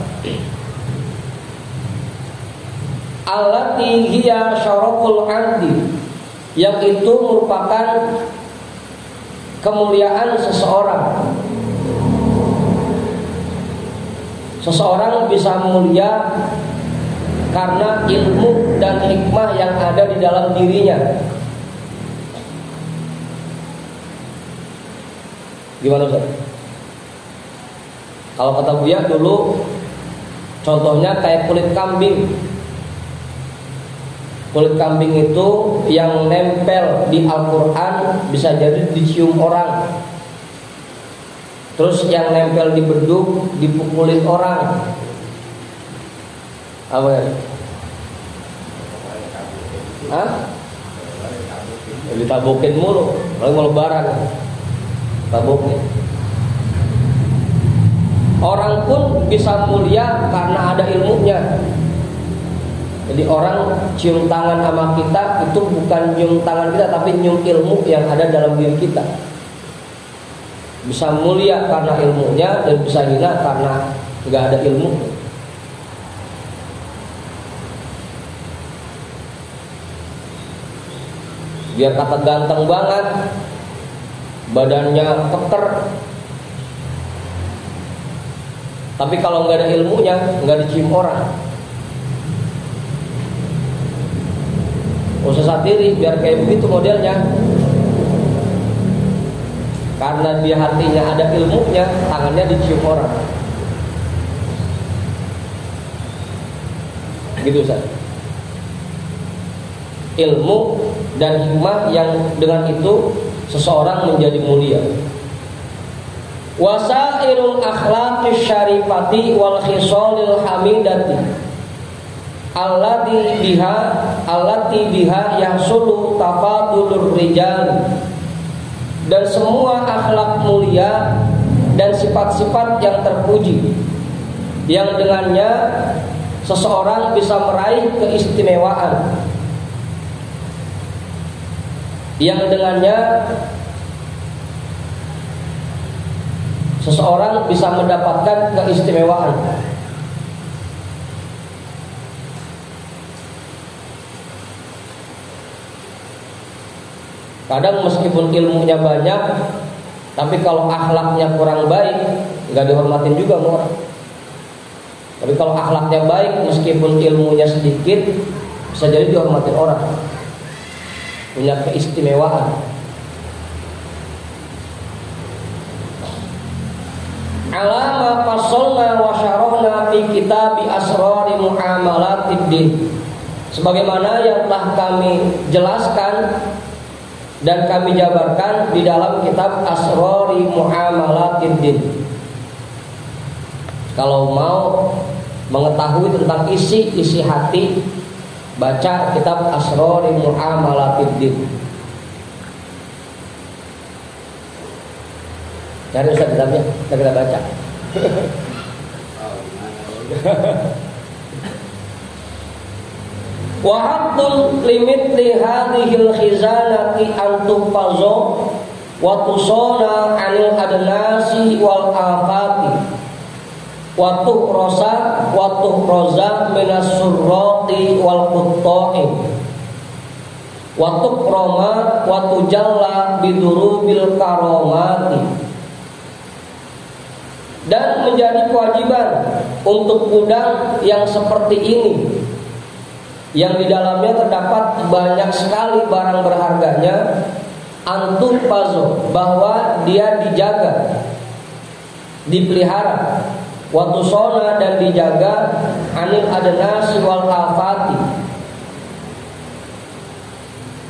Allati hiya syaraful 'abdi, yang itu merupakan kemuliaan seseorang. Seseorang bisa mulia karena ilmu dan hikmah yang ada di dalam dirinya. Gimana Ustaz? Kalau kata Buya dulu, contohnya kayak kulit kambing. Kulit kambing itu yang nempel di Al-Quran bisa jadi dicium orang. Terus yang nempel di beduk dipukulin orang. Apa ya? Hah? Ditabokin mulu, kalau mau lebaran. Tabuknya. Orang pun bisa mulia karena ada ilmunya. Jadi orang cium tangan sama kita itu bukan cium tangan kita, tapi nyium ilmu yang ada dalam diri kita. Bisa mulia karena ilmunya dan bisa hina karena nggak ada ilmu. Biar kata ganteng banget, badannya keker, tapi kalau nggak ada ilmunya, nggak dicium orang. Usah diri biar kayak begitu modelnya. Karena dia hatinya ada ilmunya, tangannya dicium orang. Gitu Ustaz. Ilmu dan hikmah yang dengan itu seseorang menjadi mulia. Wasairul akhlaqis syarifati wal khisalil hamidati allati biha yahsulu tafadulur rijal. Dan semua akhlak mulia dan sifat-sifat yang terpuji yang dengannya seseorang bisa meraih keistimewaan, yang dengannya seseorang bisa mendapatkan keistimewaan. Kadang meskipun ilmunya banyak, tapi kalau akhlaknya kurang baik, nggak dihormatin juga sama orang. Tapi kalau akhlaknya baik, meskipun ilmunya sedikit, bisa jadi dihormatin orang. Punya keistimewaan. Alama fasolna wa syarahna fi kitab asrari muamalatid din. Sebagaimana yang telah kami jelaskan dan kami jabarkan di dalam kitab Asrari Muamalatid Din. Kalau mau mengetahui tentang isi hati, baca kitab Asrari Muamalatid Din. Cari Ustaz kitabnya, kita baca. Wa haqqul limithli hadhil khizanati an tuhfazu wa tusona 'anil adnasi wal afati wa tuhraza minas surrati wal qutta'i wa tukrama wa tujalla bidurubil karamati. Dan menjadi kewajiban untuk gudang yang seperti ini, yang di dalamnya terdapat banyak sekali barang berharganya, antum pazo, bahwa dia dijaga, dipelihara, watusona, dan dijaga, anil adnasi wal afati,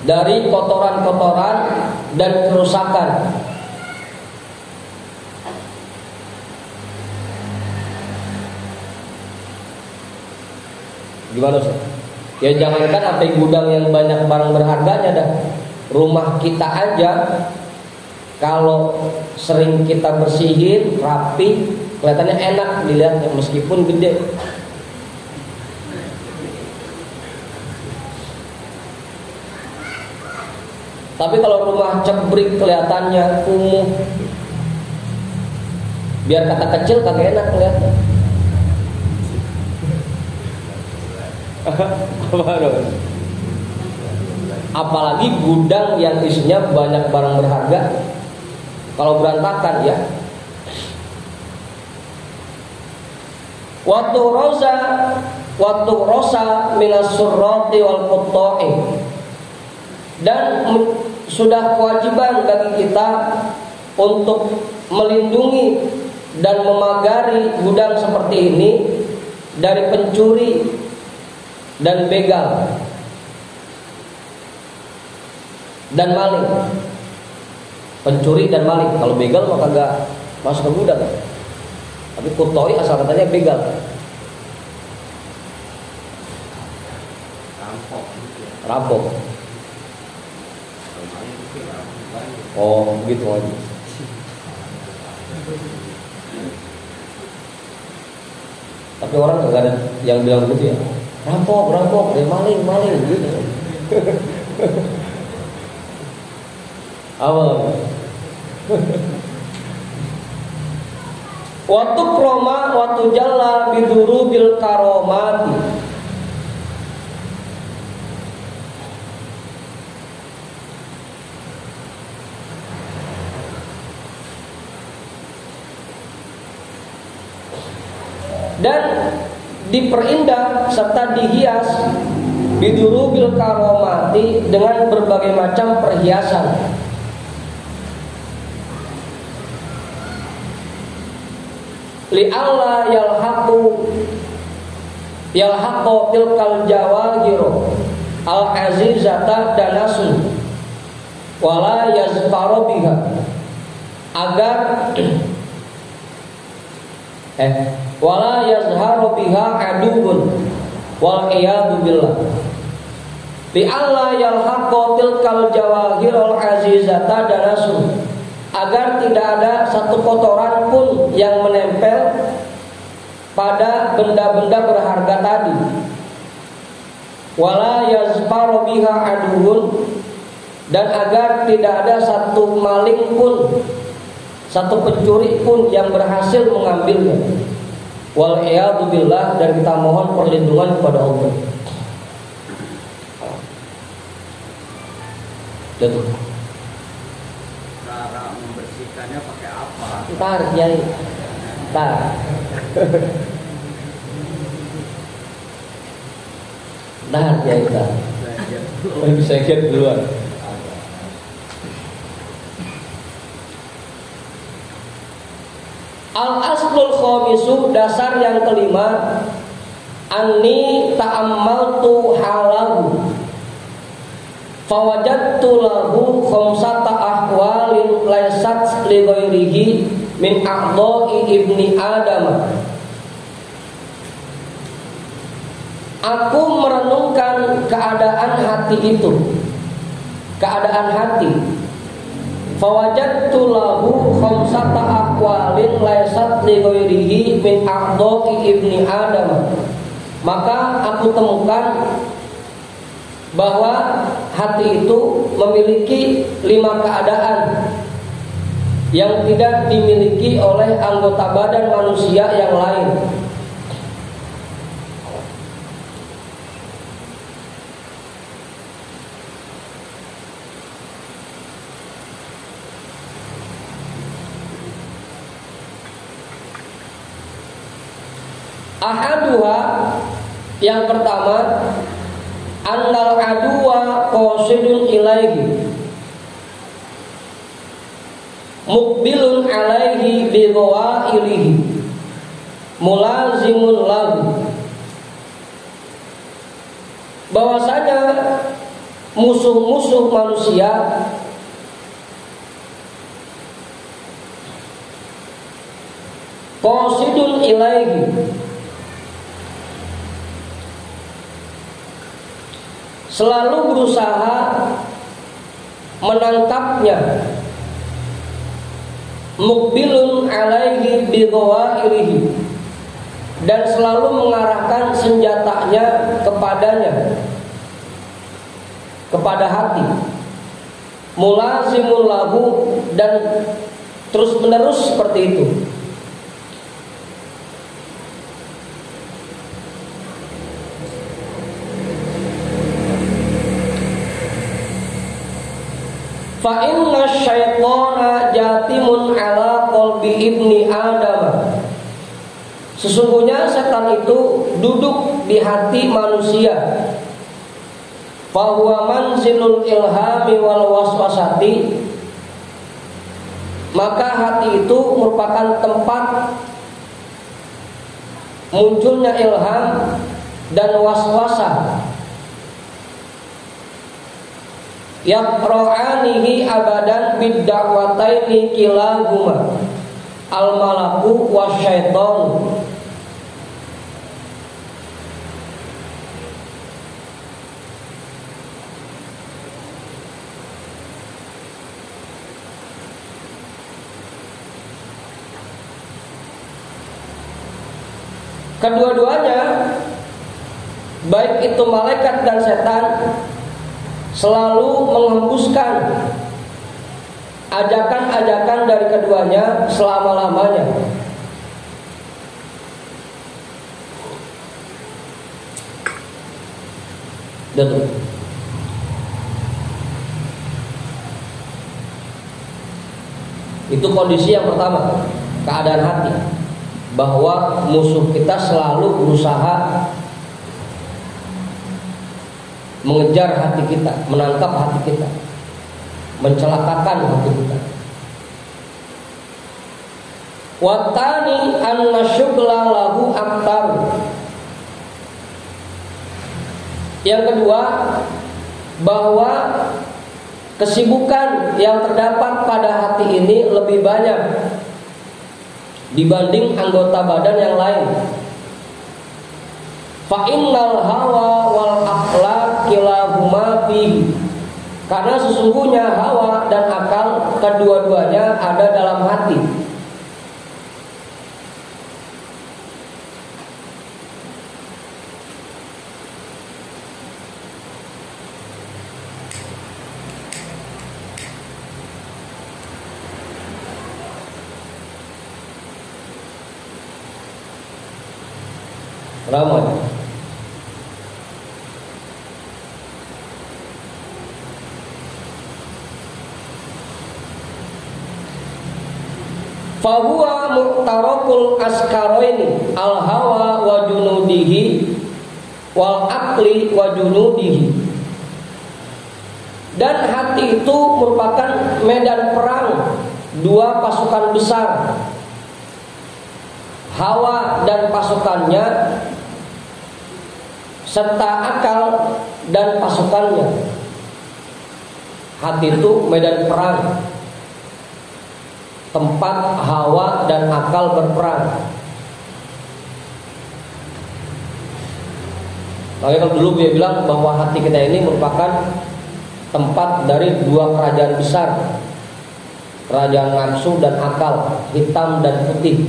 dari kotoran-kotoran dan kerusakan. Gimana Ustaz? Ya jangankan sampai gudang yang banyak barang berharganya dah. Rumah kita aja kalau sering kita bersihin, rapi, kelihatannya enak dilihatnya meskipun gede. Tapi kalau rumah cebrik kelihatannya kumuh, biar kata kecil kagak enak kelihatnya. Apalagi gudang yang isinya banyak barang berharga, kalau berantakan ya. Waktu rosa minas surrati wal qutta'i. Dan sudah kewajiban bagi kita untuk melindungi dan memagari gudang seperti ini dari pencuri dan begal dan maling. Pencuri dan maling. Kalau begal mah kagak masuk ke gudang. Tapi kutoi asal katanya begal. Rampok. Oh, gitu aja. Tapi orang nggak ada yang bilang begitu ya. rampok, maling gitu. Awal. Waktu kroma, waktu jalla biduru bil karomati. Dan diperindah serta dihias biduru bil karomati dengan berbagai macam perhiasan. Li'alla yalhaqu tilkal jawahiru al-azizata danasun wala yazfaru biha, agar wala yazharu biha aduun wal iyadu billah. Li'alla yalhaqu tilkal jawahirul azizata danasun, agar tidak ada satu kotoran pun yang menempel pada benda-benda berharga tadi. Wala yazfaru biha aduun, dan agar tidak ada satu maling pun, satu pencuri pun yang berhasil mengambilnya. Wal iyadu billah, dan kita mohon perlindungan kepada Allah. Jatuh. Cara membersihkannya pakai apa? Ntar Kiai, ntar. Ntar Kiai, ntar. Bisa get duluan. Al-aslul khamisu, dasar yang kelima, anni ta'ammaltu halahu fawajadtu lahu khamsata ahwalin laysat li ghairihi min a'dha'i ibni Adam. Aku merenungkan keadaan hati itu, keadaan hati. Fawajadtu lahu khamsata ahwalin laysat li ghairihi min a'dha'i ibni Adam. Maka aku temukan bahwa hati itu memiliki 5 keadaan yang tidak dimiliki oleh anggota badan manusia yang lain. Ahaduha, yang pertama, annal aduwa qasidun ilaihi muqbilun alaihi bi dhawairihi mulazimun lahu. Bahwasanya musuh-musuh manusia qasidun ilaihi, selalu berusaha menangkapnya, muqbilun alaihi bi dhawairihi, dan selalu mengarahkan senjatanya kepadanya, kepada hati, mulazimul lahu, dan terus menerus seperti itu. Fa inna syaitana jatimun ala qalbi ibni Adam. Sesungguhnya setan itu duduk di hati manusia. Fa huwa manzilul ilhami wal waswasati. Maka hati itu merupakan tempat munculnya ilham dan waswasa. Yaqra'anihi abadan bid-da'wataini kilahuma al-malaku wasyaitan. Kedua-duanya baik itu malaikat dan setan, selalu menghembuskan ajakan-ajakan dari keduanya selama-lamanya. Betul. Itu kondisi yang pertama, keadaan hati, bahwa musuh kita selalu berusaha mengejar hati kita, menangkap hati kita, mencelakakan hati kita. Watani an-nasyugla lahu aktar. Yang kedua, bahwa kesibukan yang terdapat pada hati ini lebih banyak dibanding anggota badan yang lain. Fa innal hawa wal akhlaq kilahuma fihi. Karena sesungguhnya hawa dan akal kedua-duanya ada dalam hati. Ramai. Fahuwa mu'tarakul askaraini al-hawa wa junudihi wal aqli wa junudihi. Dan hati itu merupakan medan perang dua pasukan besar, hawa dan pasukannya, serta akal dan pasukannya. Hati itu medan perang, tempat hawa dan akal berperang. Makanya kalau dulu dia bilang bahwa hati kita ini merupakan tempat dari dua kerajaan besar, kerajaan nafsu dan akal, hitam dan putih.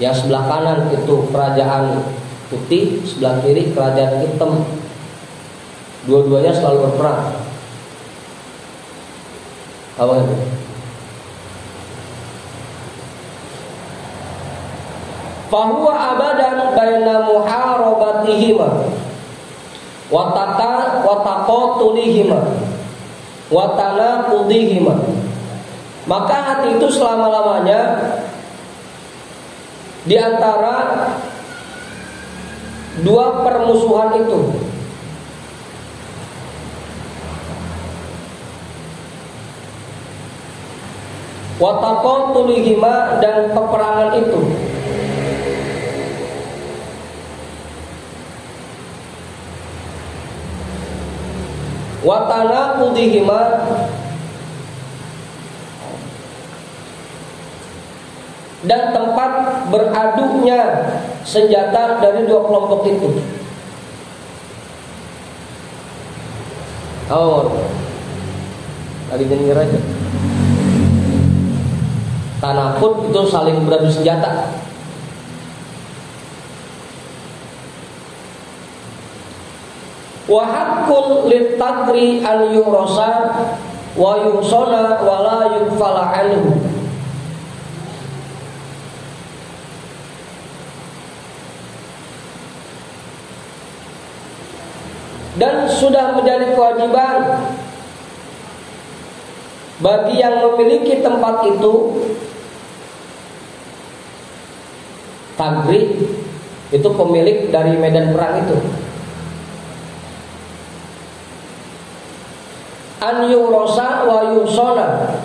Yang sebelah kanan itu kerajaan putih, sebelah kiri kerajaan hitam. Dua-duanya selalu berperang. Apa itu? Fahuwa abadan baina muharabatihima wa taqatulihima wa tanaqudihima. Maka hati itu selama-lamanya di antara dua permusuhan itu. Wa taqatulihima, dan peperangan itu. Wa tanaqudihima, dan tempat beraduknya senjata dari dua kelompok itu. Oh, lagi nyengir aja. Tanaqud itu saling beradu senjata. Wa haqqun litaqri an yurasa wa yusona wa la yufala anhu. Dan sudah menjadi kewajiban bagi yang memiliki tempat itu, tagri itu pemilik dari medan perang itu, an yurosa wa yusona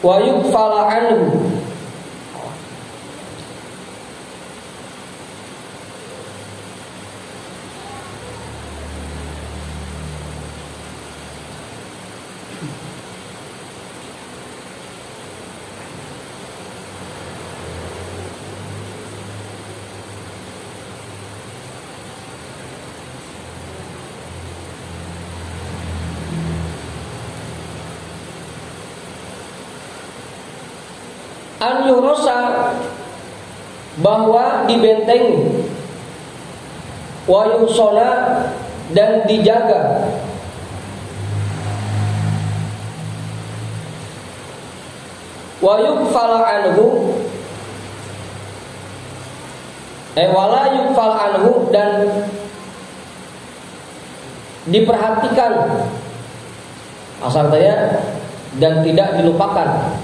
wa yukfala anhu. An yurosa, bahwa dibentengi, wa yusona dan dijaga, wa yukfala anhu wala yukfal anhu dan diperhatikan asalnya dan tidak dilupakan.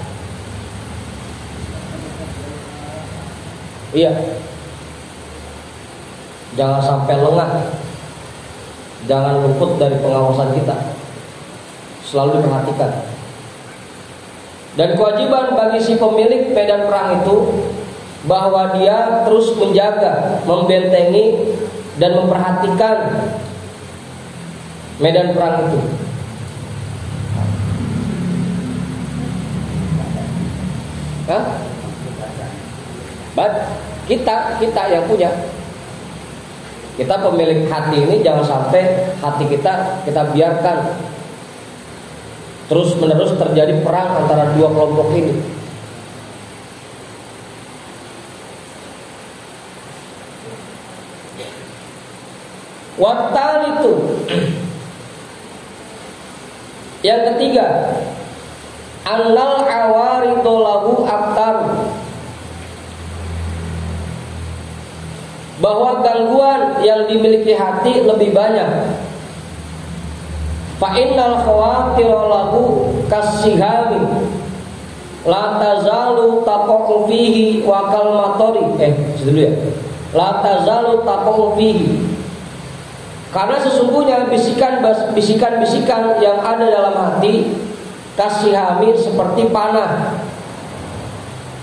Iya, jangan sampai lengah, jangan luput dari pengawasan kita, selalu diperhatikan. Dan kewajiban bagi si pemilik medan perang itu bahwa dia terus menjaga, membentengi dan memperhatikan medan perang itu. Hah? Kita yang punya. Kita pemilik hati ini jangan sampai hati kita biarkan terus menerus terjadi perang antara dua kelompok ini. Waktu itu yang ketiga, annal awaridu lahu aktar, bahwa gangguan yang dimiliki hati lebih banyak. Fa innal khawatira lahu kasihami la tazalu taqu fihi wa kal matori. Dulu ya. La tazalu taqu fihi. Karena sesungguhnya bisikan-bisikan yang ada dalam hati kasihami seperti panah.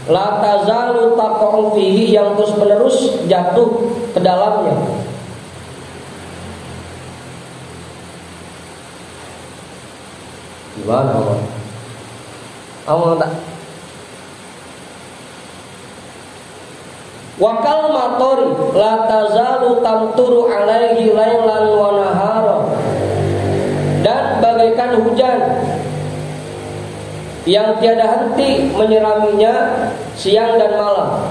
La tazalu taqu fihi, yang terus-menerus jatuh ke dalamnya. Gimana Allah? Allah tak? Wakal matori la tazalu tamturu alaihi lailan wa nahara, dan bagaikan hujan yang tiada henti menyiraminya siang dan malam.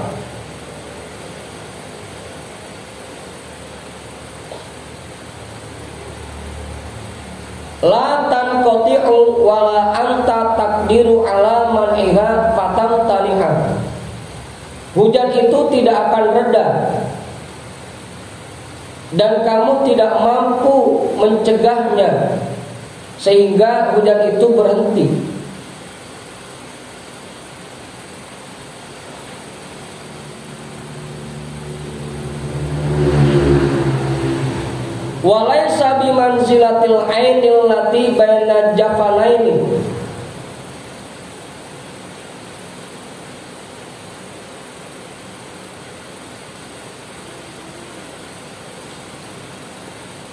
La tanqati'u wala anta taqdiru ala man'iha fatamtaliha. Hujan itu tidak akan reda dan kamu tidak mampu mencegahnya sehingga hujan itu berhenti. Walaysa bimanzilatil ainil lati baina jafanaini.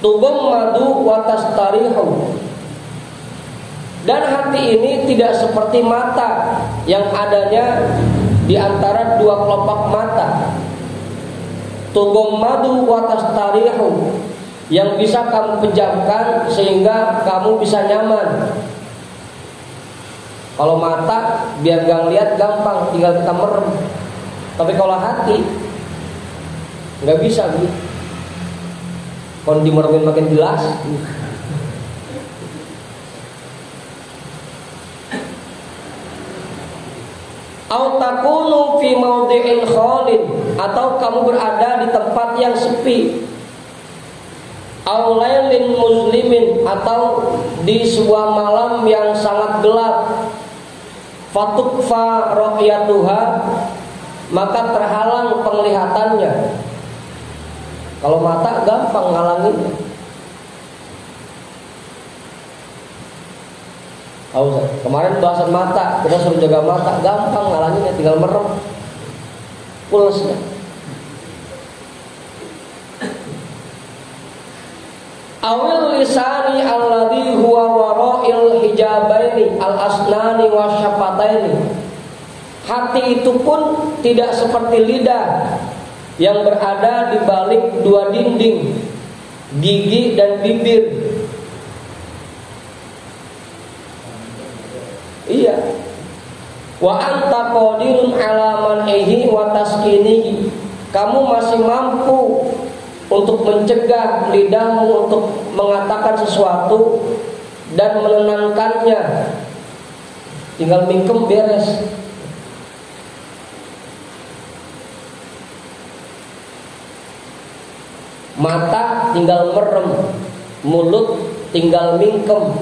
Tubum madu watastarihu. Dan hati ini tidak seperti mata yang adanya di antara dua kelopak mata. Tubum madu watastarihu, yang bisa kamu pejamkan sehingga kamu bisa nyaman. Kalau mata biar gak lihat gampang, tinggal kita merem. Tapi kalau hati nggak bisa gitu. Kalau dimeremin makin jelas. Au takunu fi maudhi'in khalid, atau kamu berada di tempat yang sepi. Au lailin muslimin, atau di sebuah malam yang sangat gelap. Fatukfa ru'yatuha, maka terhalang penglihatannya. Kalau mata gampang ngalanginnya. Kemarin bahasan mata, kita suruh jaga mata, gampang ngalanginnya, tinggal merem. Pulsnya. Awil lisani alladhi huwa wara'il hijabaini al-asnani wasyafataini. Hati itu pun tidak seperti lidah yang berada di balik dua dinding, gigi dan bibir. Iya. Wa anta qadirun ala man'ihi wa taskinihi. Kamu masih mampu untuk untuk mencegah lidahmu untuk mengatakan sesuatu dan menenangkannya. Tinggal mingkem beres. Mata tinggal merem, mulut tinggal mingkem,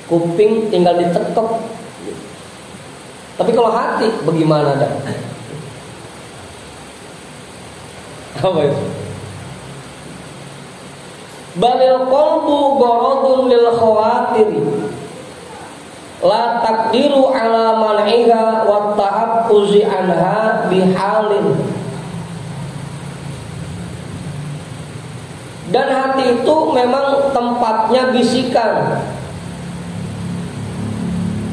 kuping tinggal ditekep. Tapi kalau hati bagaimana dah? Apa itu? Balil qalbu gharadun lil khawatiri la taqdiru ala man'iha wa ta'affuzi anha bihalin. Dan hati itu memang tempatnya bisikan.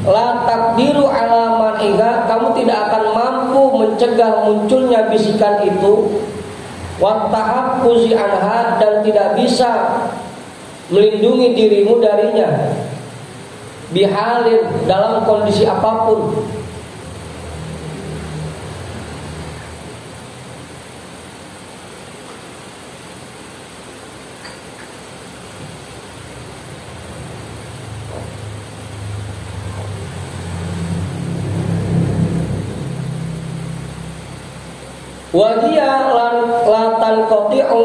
La taqdiru ala man'iha, kamu tidak akan mampu mencegah munculnya bisikan itu. Wa tahaffuzi anha, dan tidak bisa melindungi dirimu darinya. Bihalin, dalam kondisi apapun. Wadiya latan qati'u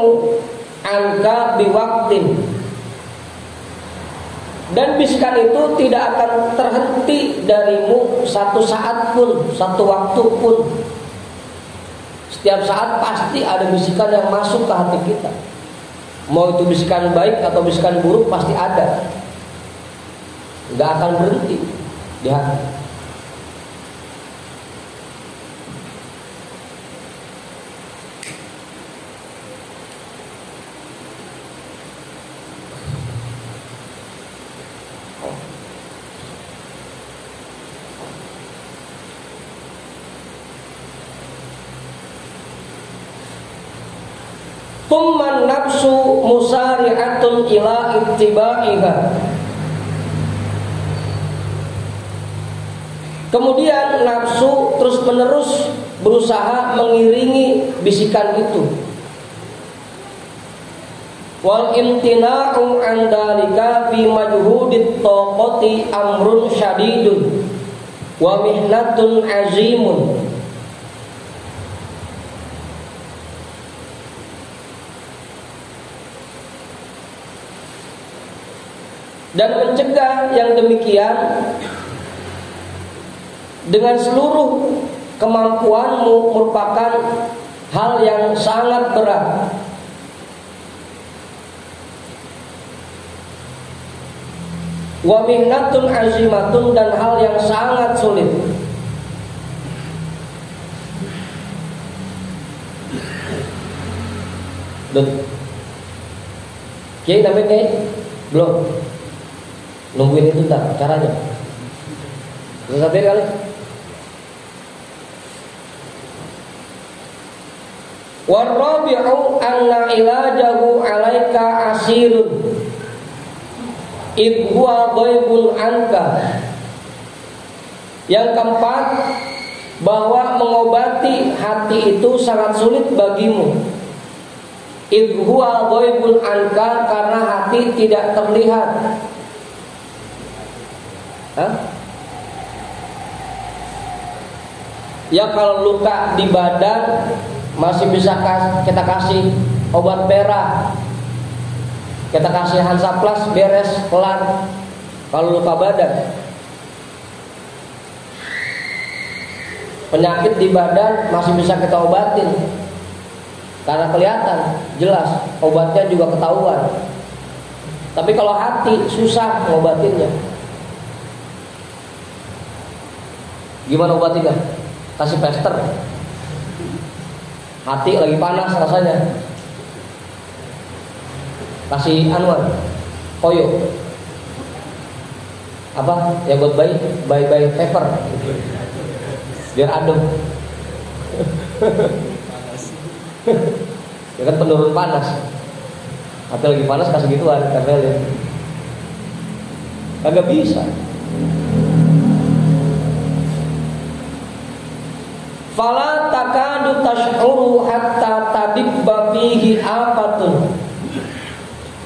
anka biwaktin, dan bisikan itu tidak akan terhenti darimu satu saat pun, satu waktu pun. Setiap saat pasti ada bisikan yang masuk ke hati kita. Mau itu bisikan baik atau bisikan buruk pasti ada. Gak akan berhenti di hati. Tumman nafsu musari'atun ila ittiba'iha. Kemudian nafsu terus menerus berusaha mengiringi bisikan itu. Wal imtina'u an dalika fi majhudit taqati amrun syadidun wa mihnatun azimun. Dan mencegah yang demikian dengan seluruh kemampuanmu merupakan hal yang sangat berat. Wa mihnatun azimatun, dan hal yang sangat sulit. Kiai namanya Kiai? Belum. Nungguin itu tak caranya. Sudah sampai kali. Warabi'u anna ilajahu alaika asirun id huwa ghaibun anka. Yang keempat, bahwa mengobati hati itu sangat sulit bagimu. Id huwa ghaibun anka, karena hati tidak terlihat. Ya kalau luka di badan masih bisa kita kasih obat merah, kita kasih Hansaplast, beres pelan. Kalau luka badan, penyakit di badan masih bisa kita obatin karena kelihatan jelas, obatnya juga ketahuan. Tapi kalau hati susah ngobatinnya. Gimana obatinnya? Kasih plester. Hati lagi panas rasanya. Kasih anuan, koyo. Apa? Yang buat bayi, bayi pepper. Biar adem. Ya kan penurun panas. Hati lagi panas kasih gituan, tempelin. Kagak bisa. Fala takadu tash'uru hatta tadibba fihi afatun.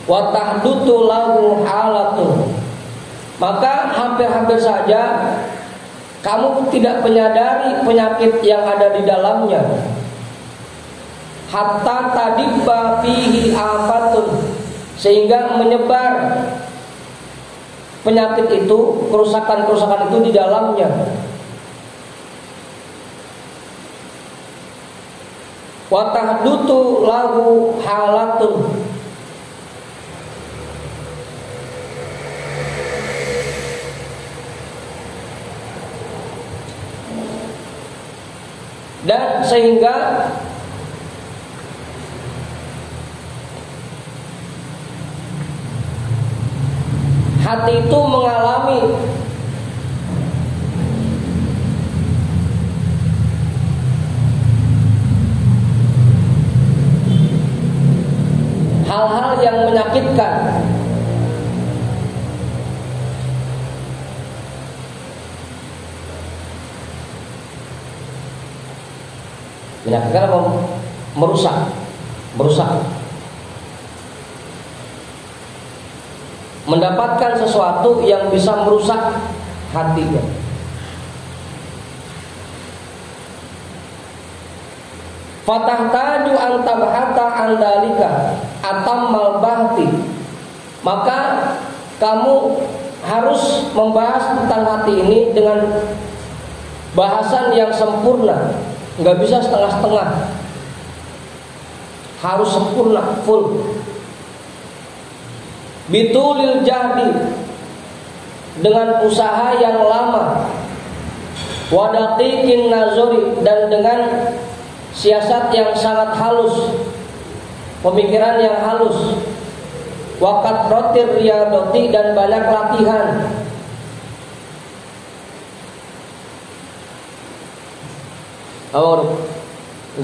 wa tahdutu lahu halatun, maka hampir-hampir saja kamu tidak menyadari penyakit yang ada di dalamnya. Hatta tadibba fihi afatun, sehingga menyebar penyakit itu, kerusakan-kerusakan itu di dalamnya. Wa tahdutu lahu halatun, dan sehingga hati itu mengalami hal-hal yang menyakitkan. Menyakitkan apa? Merusak. Mendapatkan sesuatu yang bisa merusak hatinya. Fatahtaju an tabhata an dalika atammal bahti, maka kamu harus membahas tentang hati ini dengan bahasan yang sempurna, nggak bisa setengah-setengah, harus sempurna, full. Bitulil jahdi, dengan usaha yang lama, wadaqiqin nazori, dan dengan siasat yang sangat halus, pemikiran yang halus, wakat rotir riyadoti, dan banyak latihan.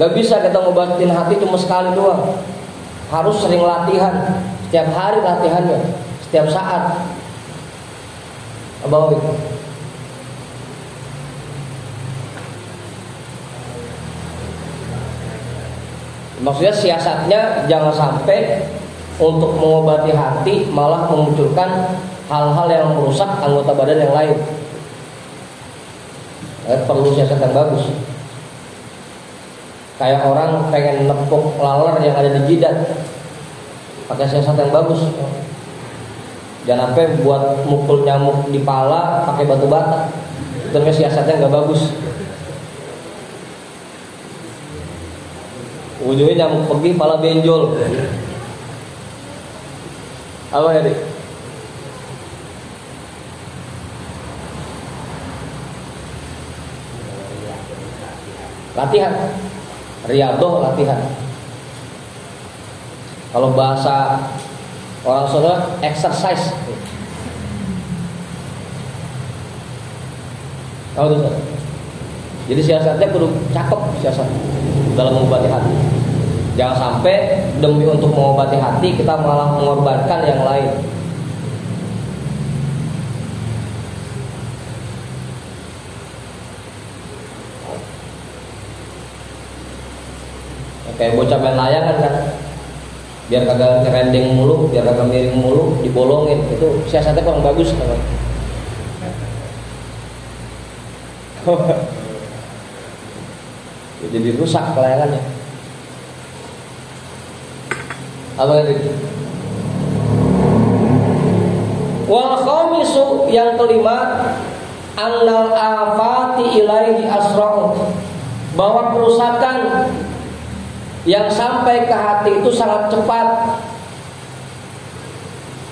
Nggak bisa kita ngobatin hati cuma sekali doang, harus sering latihan. Setiap hari latihannya, setiap saat. Abang itu. Maksudnya siasatnya jangan sampai untuk mengobati hati malah memunculkan hal-hal yang merusak anggota badan yang lain. Perlu siasat yang bagus. Kayak orang pengen nepuk laler yang ada di jidat, pakai siasat yang bagus. Jangan sampai buat mukul nyamuk di pala pakai batu bata, itu namanya siasatnya nggak bagus. Ujungnya nyamuk pergi, pala benjol. Apa ya, Dik? Latihan, riadoh, latihan. Kalau bahasa orang Sunda, exercise. Tahu tuh? Jadi siasatnya perlu cakep, siasat dalam mengobati hati. Jangan sampai demi untuk mengobati hati kita malah mengorbankan yang lain. Kayak bocah main layangan kan, biar kagak ngerendeng mulu, biar kagak miring mulu, dibolongin, itu siasatnya kurang bagus kan. Jadi rusak layangannya. Apa itu? Wal khamisu, yang kelima, annal afati ilaihi asra'u, bahwa kerusakan yang sampai ke hati itu sangat cepat.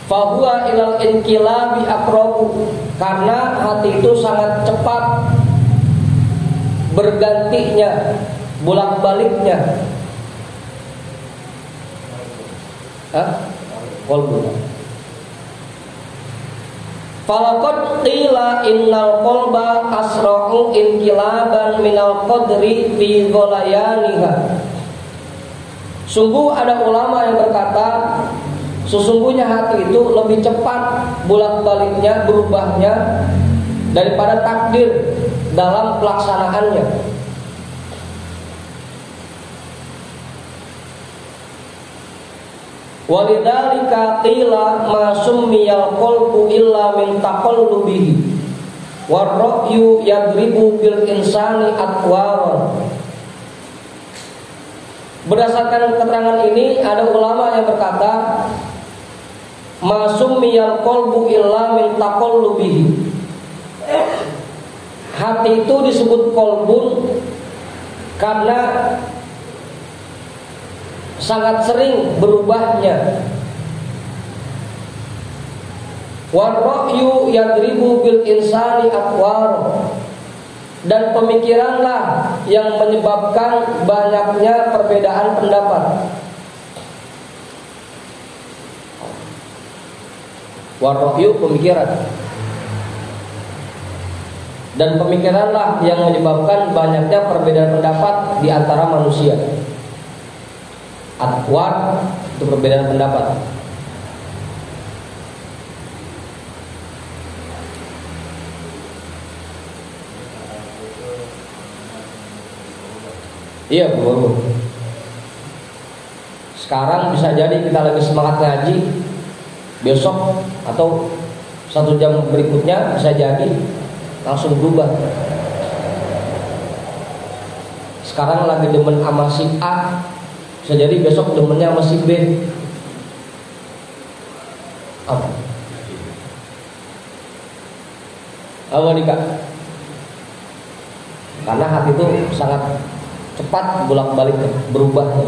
Fahuwa ilal inqilabi aqrabu, karena hati itu sangat cepat bergantinya, bolak-baliknya. Qalbu. Falaqad qila innal qalba asra'u inqilaban minal qadri fi ghalayaniha. Sungguh ada ulama yang berkata, sesungguhnya hati itu lebih cepat bolak-baliknya, berubahnya daripada takdir dalam pelaksanaannya. Walidzalika qila ma summiyal qalbu illa min taqallubihi warra'yu yadribu bil insani atwaran. Berdasarkan keterangan ini ada ulama yang berkata ma summiyal qalbu illa min taqallubihi. Hati itu disebut qalbun karena sangat sering berubahnya. Warra'yu yadribu bil insani atwar, dan pemikiranlah yang menyebabkan banyaknya perbedaan pendapat. Warra'yu pemikiran, dan pemikiranlah yang menyebabkan banyaknya perbedaan pendapat di antara manusia. Atwar itu perbedaan pendapat. Iya, Bu. Sekarang bisa jadi kita lagi semangat ngaji, besok atau 1 jam berikutnya bisa jadi langsung berubah. Sekarang lagi demen sama si A, bisa jadi besok demennya sama si B. Apa? Apa nih Kak? Karena hati itu sangat cepat bolak-balik berubahnya.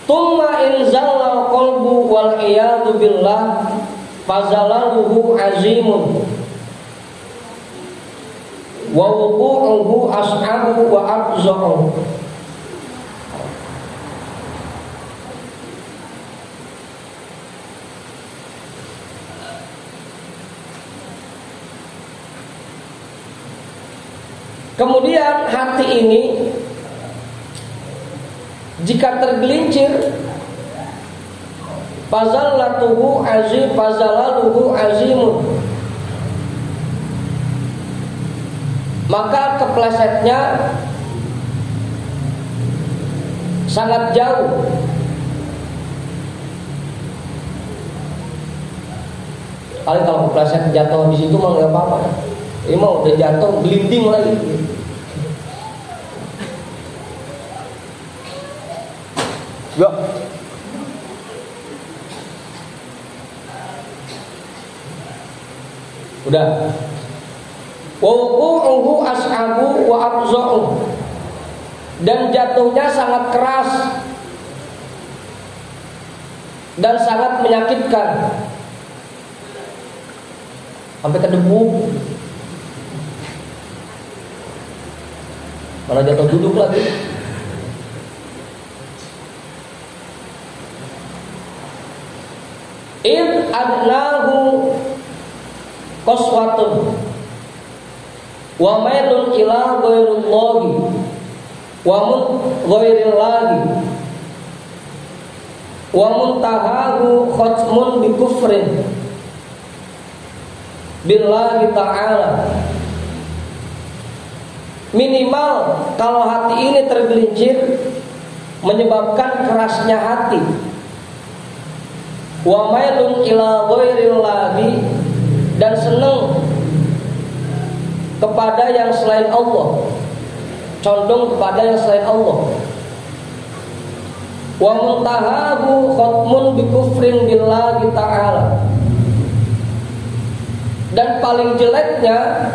Tumma inzalal qalbu wal iyadu billah fazalaluhu azimun wa wuqu'uhu as'abu wa abza'u. Kemudian hati ini jika tergelincir, fazalaluhu azimun, maka keplesetnya sangat jauh. Paling kalau kepleset jatuh di situ mah nggak apa-apa. Ini mah udah jatuh gelinding lagi. Ya. Udah. Wuqu'uhu as'abu wa abza'u, dan jatuhnya sangat keras dan sangat menyakitkan sampai ke debu. Malah jatuh duduk lagi. In adnahu qaswatun wa mailun ila ghairillahi wa mun ghairillahi wa muntahahu khatmun bi kufrin billahi ta'ala. Minimal kalau hati ini tergelincir menyebabkan kerasnya hati, wa mailun ila ghairillahi, dan senang kepada yang selain Allah, condong kepada yang selain Allah, wa muntahahu khatmun bi kufrin billahi ta'ala, dan paling jeleknya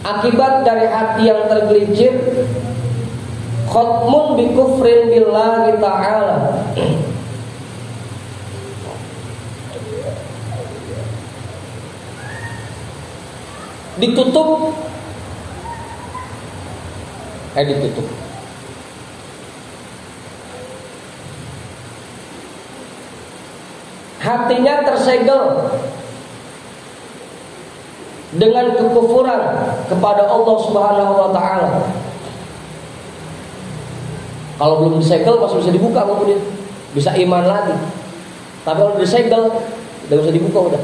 akibat dari hati yang tergelincir, khatmun bi kufrin billahi ta'ala, ditutup hatinya tersegel dengan kekufuran kepada Allah Subhanahu wa taala. Kalau belum disegel masih bisa dibuka, kemudian bisa iman lagi. Tapi kalau disegel udah bisa dibuka, udah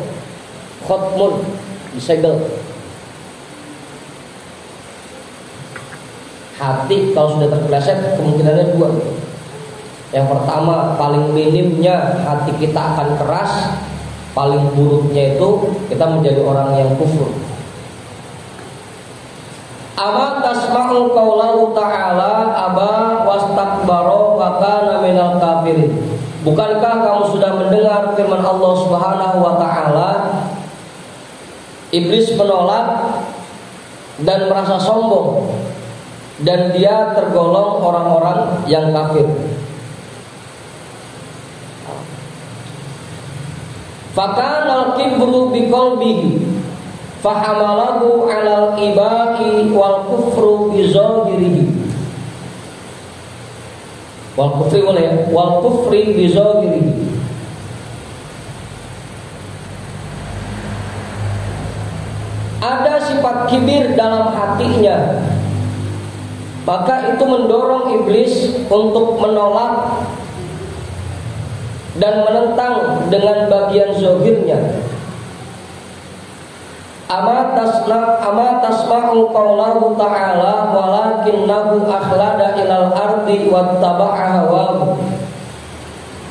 khatmun, disegel. Hati kalau sudah terpeleset kemungkinannya dua. Yang pertama, paling minimnya hati kita akan keras. Paling buruknya itu kita menjadi orang yang kufur. Ama tasma'u qaulahu ta'ala aba wastakbara wa kana minal kafirin. Bukankah kamu sudah mendengar firman Allah Subhanahu wa taala? Iblis menolak dan merasa sombong, dan dia tergolong orang-orang yang kafir. Fakanal kibru biqalbihi fahamalahu 'alal ibai wal kufru bi zahirihi. Wal kufri boleh ya? Wal kufri bi zahirihi. Ada sifat kibir dalam hatinya, maka itu mendorong iblis untuk menolak dan menentang dengan bagian zahirnya. Ama tasma'u qaulahu ta'ala walakinnahu akhlada ilal ardi wattaba'a hawahu.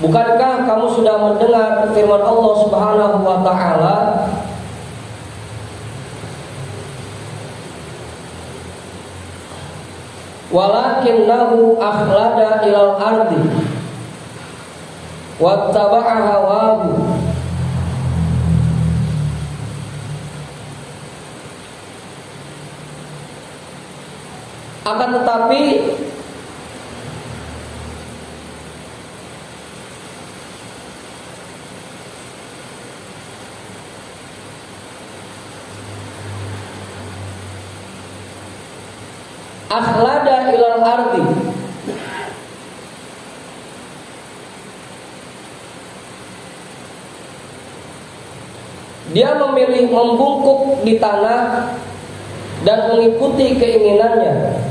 Bukankah kamu sudah mendengar firman Allah Subhanahu wa taala? Walakinnahu akhlada ilal ardi wattaba'a hawahu. Akan tetapi akhlada ilal ardi, dia memilih membungkuk di tanah dan mengikuti keinginannya.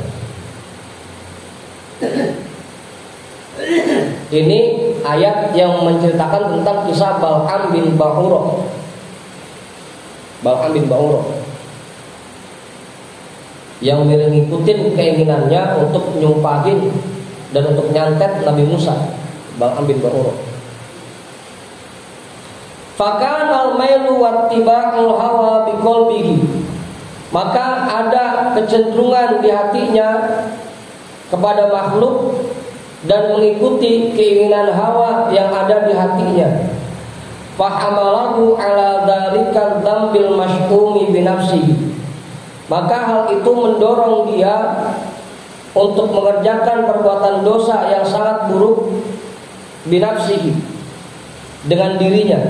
Ini ayat yang menceritakan tentang kisah Bal'am bin Ba'urah. Bal'am bin Ba'urah yang ngikutin keinginannya untuk nyumpahin dan untuk nyantet Nabi Musa. Bal'am bin Ba'urah. Fakanal mailu wattiba'ul hawa biqalbihi. Maka ada kecenderungan di hatinya kepada makhluk dan mengikuti keinginan hawa yang ada di hatinya. Fahamalahu ala dzalika dzambil masy'umi bi nafsihi. Maka hal itu mendorong dia untuk mengerjakan perbuatan dosa yang sangat buruk bi nafsihi, dengan dirinya.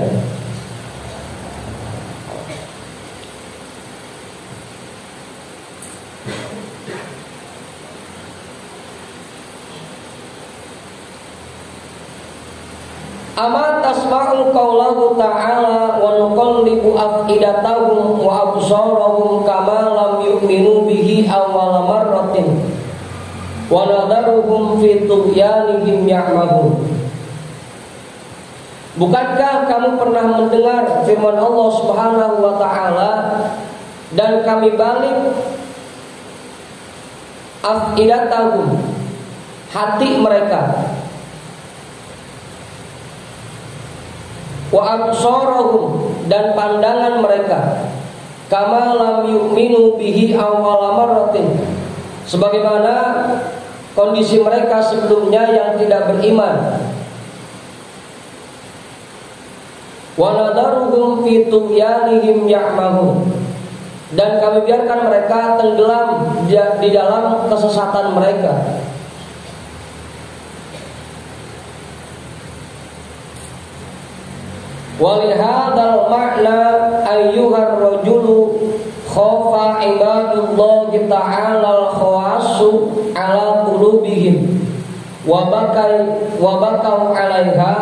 Ama tasma'u qaulahu ta'ala wa nuqallibu afidatahum wa absarahum kama lam yu'minu bihi awwala marratin wa nadharuhum fi tughyanihim ya'mahun. Bukankah kamu pernah mendengar firman Allah Subhanahu wa taala, dan kami balik afidatahum, hati mereka, wa absarahum, dan pandangan mereka, kama lam yu'minu bihi awwala marratin, sebagaimana kondisi mereka sebelumnya yang tidak beriman. Wa nadharuhum fi tughyanihim ya'mahun, dan kami biarkan mereka tenggelam di dalam kesesatan mereka. Walihadal makna ayyuhar rajulu khafa ibadullahi ta'ala al-khawasu ala qulubihim wa bakau 'alaiha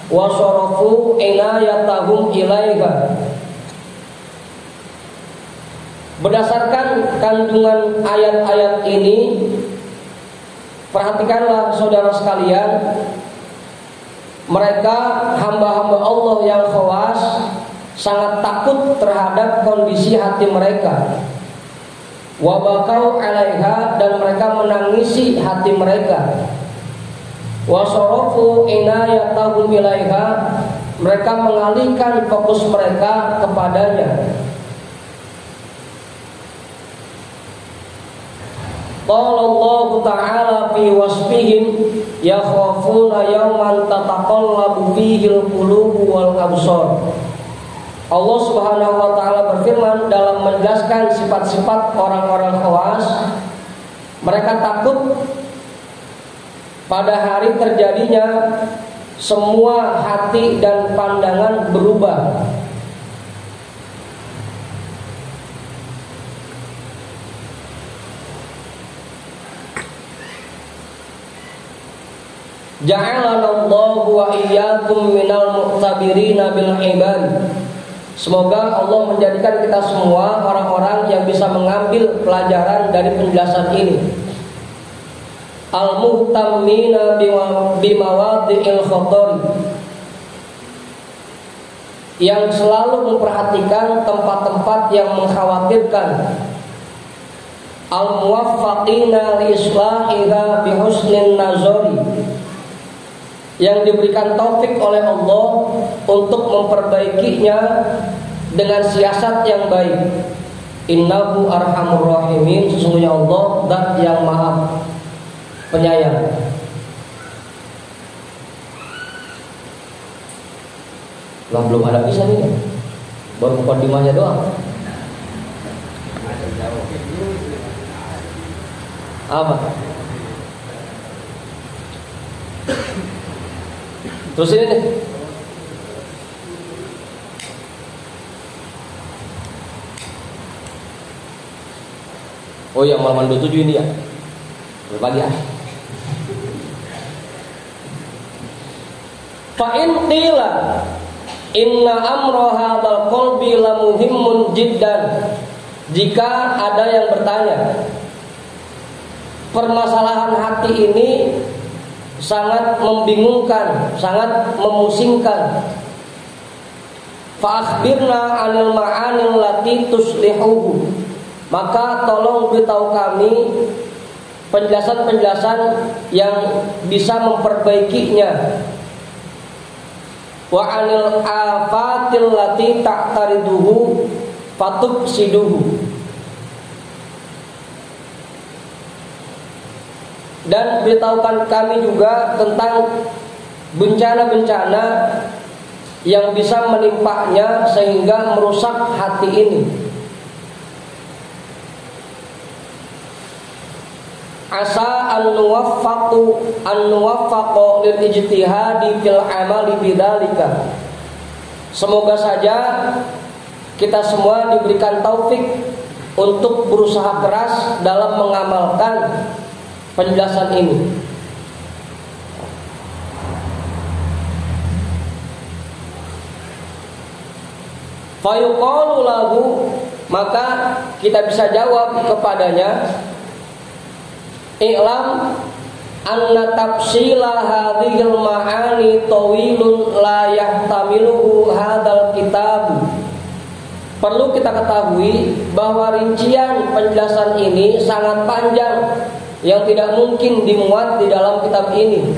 wa sarafu inayatahum ilaiha. Berdasarkan kandungan ayat-ayat ini, perhatikanlah saudara sekalian, mereka hamba-hamba Allah yang khawas sangat takut terhadap kondisi hati mereka. Wa bakau 'alaiha, dan mereka menangisi hati mereka. Wa sarafu inayatahum ilaiha, mereka mengalihkan fokus mereka kepadanya. Qala Allah Ta'ala fi wasfihim yakhafuna yawman tataqallabu fihi al-qulubu wal absar. Allah Subhanahu wa taala berfirman dalam menjelaskan sifat-sifat orang-orang khawas. Mereka takut pada hari terjadinya semua hati dan pandangan berubah. Ja'alanallahu wa iyyakum minal mu'tabirina bil ibad. Semoga Allah menjadikan kita semua orang-orang yang bisa mengambil pelajaran dari penjelasan ini. Al-muhtammina bimawadhi'il khatar, yang selalu memperhatikan tempat-tempat yang mengkhawatirkan. Al-muwaffaqina li islahiha bihusnin nazari, yang diberikan taufik oleh Allah untuk memperbaikinya dengan siasat yang baik. Innahu arhamur rahimin, sesungguhnya Allah zat yang maha penyayang. Lah belum ada bisa nih, baru mukadimahnya doang. Apa? Terus ini nih. Oh ya, malam 27 ini ya. Berbagi ya. Fa in qila inna amra hadzal qalbi la muhimmun jiddan. Jika ada yang bertanya, permasalahan hati ini sangat membingungkan, sangat memusingkan. Fa akhbirna 'anil ma'anil lati tuslihuhu. Maka tolong beritahu kami penjelasan-penjelasan yang bisa memperbaikinya. Wa 'anil afatil lati ta'tariduhu fatufsiduhu. Dan beritahukan kami juga tentang bencana-bencana yang bisa menimpanya sehingga merusak hati ini. Asa an nuwaffaqu lil ijtihadi fil amali bidzalika. Semoga saja kita semua diberikan taufik untuk berusaha keras dalam mengamalkan penjelasan ini. Fayuqalu lahu, maka kita bisa jawab kepadanya, i'lam anna tafsila hadhil ma'ani tawilun la yahtamiluhu hadzal kitab. Perlu kita ketahui bahwa rincian penjelasan ini sangat panjang yang tidak mungkin dimuat di dalam kitab ini.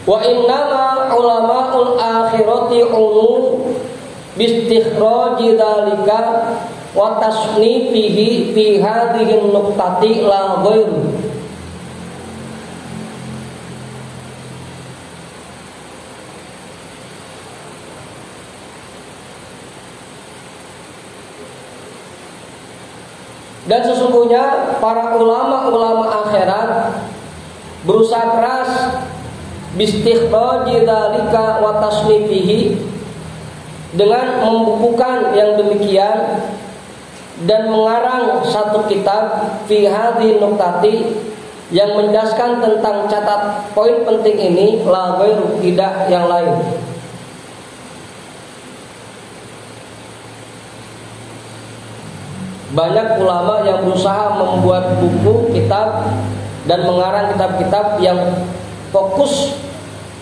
Wa innama ulama'ul akhirati ulu bistikhraji dzalika wa tasnifihi fi hadhihi nuqtati la ghairu. Dan sesungguhnya para ulama-ulama akhirat berusaha keras bistikhraji dzalika wa tasnifihi, dengan membukukan yang demikian dan mengarang satu kitab fi hadhihi nuqtati, yang menjelaskan tentang catat poin penting ini, la ghairu, tidak yang lain. Banyak ulama yang berusaha membuat buku, kitab, dan mengarang kitab-kitab yang fokus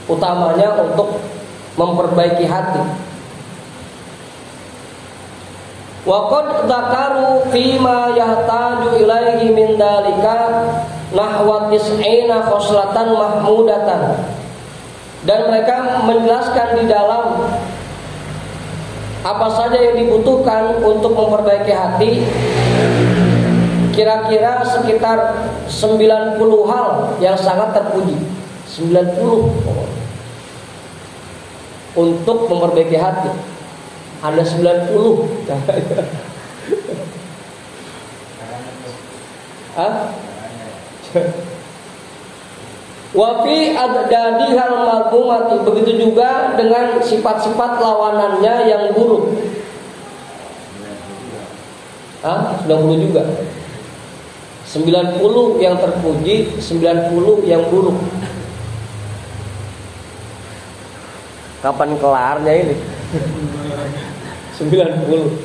utamanya untuk memperbaiki hati. Wa qad dzakaru fi ma yahtaju ilaihi min dalika nahwa tis'ina khoslatan mahmudatan. Dan mereka menjelaskan di dalam apa saja yang dibutuhkan untuk memperbaiki hati, kira-kira sekitar 90 hal yang sangat terpuji. 90 untuk memperbaiki hati. Ada 90. Wa fi adadihal madhumati, begitu juga dengan sifat-sifat lawanannya yang buruk. 90 juga. 90 yang terpuji, 90 yang buruk. Kapan kelarnya ini? 90.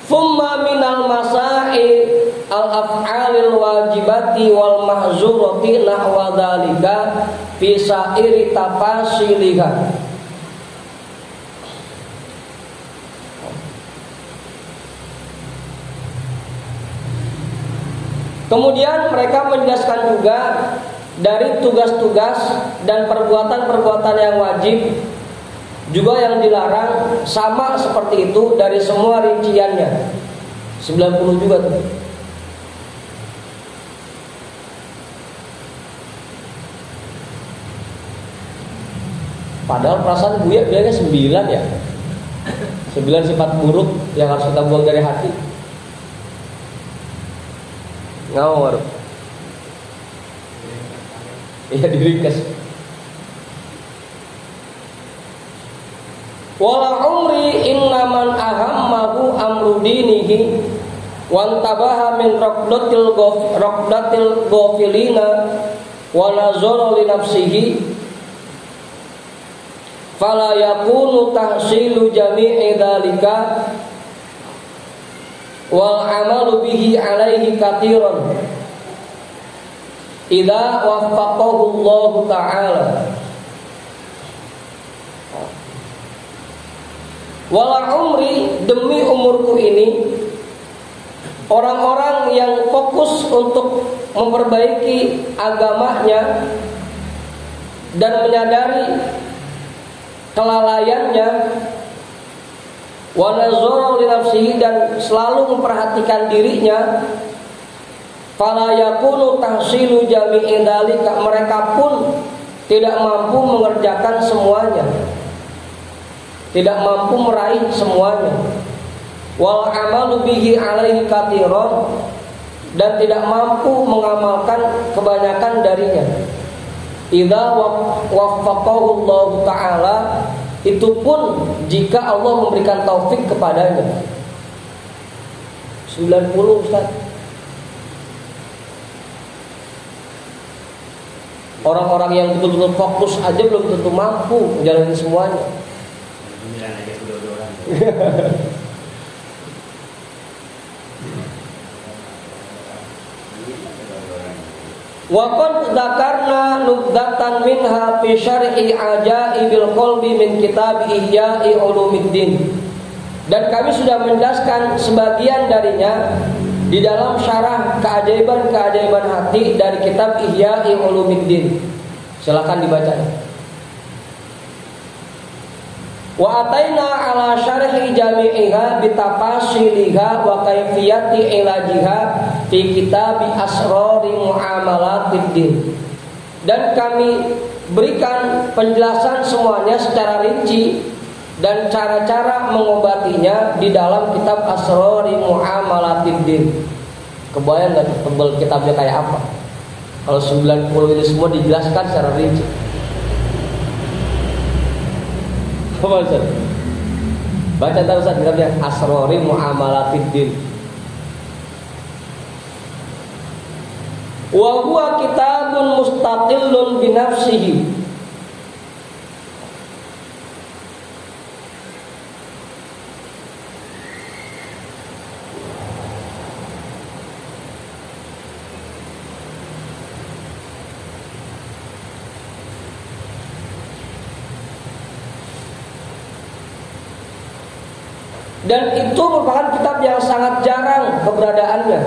Thumma minal masai al-af'alil wajibati wal mahzurati nahwa dzalika fi sa'iri tafasiliha. Kemudian mereka menjelaskan juga dari tugas-tugas dan perbuatan-perbuatan yang wajib juga yang dilarang, sama seperti itu dari semua rinciannya. 90 juga tuh. Padahal perasaan Buya bilangnya 9 ya. 9 sifat buruk yang harus kita buang dari hati. Ngawur. Iya, diringkas. Wala umri innaman ahammahu amru dinihi wantabaha min raqdatil ghafilina wa nazara li nafsihi fala yakunu tahsilu jami'i dzalika wal amalu bihi alaihi katiran idza waffaqahu Allah ta'ala. Wala umri, demi umurku ini, orang-orang yang fokus untuk memperbaiki agamanya dan menyadari kelalaiannya, wa nazara li nafsihi, dan selalu memperhatikan dirinya, fala yakunu tahsilu jami'i dzalika, mereka pun tidak mampu mengerjakan semuanya, tidak mampu meraih semuanya. Wal amalu bihi alaihi katiran, dan tidak mampu mengamalkan kebanyakan darinya. Idza waffaqahu Allah ta'ala, itu pun jika Allah memberikan taufik kepadanya. 90 Ustaz. Orang-orang yang betul-betul fokus aja belum tentu mampu menjalani semuanya. Wa qad dzakarna nubdatan minha fi syarhi ajaibil qalbi min kitab Ihya'i Ulumuddin. Dan kami sudah menjelaskan sebagian darinya di dalam syarah keajaiban-keajaiban hati dari kitab Ihya'i Ulumuddin. Silakan dibaca. Wa ataina ala syarhi jami'iha bitafasiliha wa kaifiyati ilajiha fi kitab asrari muamalatiddin. Dan kami berikan penjelasan semuanya secara rinci dan cara-cara mengobatinya di dalam kitab asrari muamalatiddin. Kebayang enggak tebal kitabnya kayak apa? Kalau 90 ini semua dijelaskan secara rinci. Baca terus kitabnya Asrari Muamalatiddin. Wa huwa kitabun mustaqillun bi nafsihi. Dan itu merupakan kitab yang sangat jarang keberadaannya.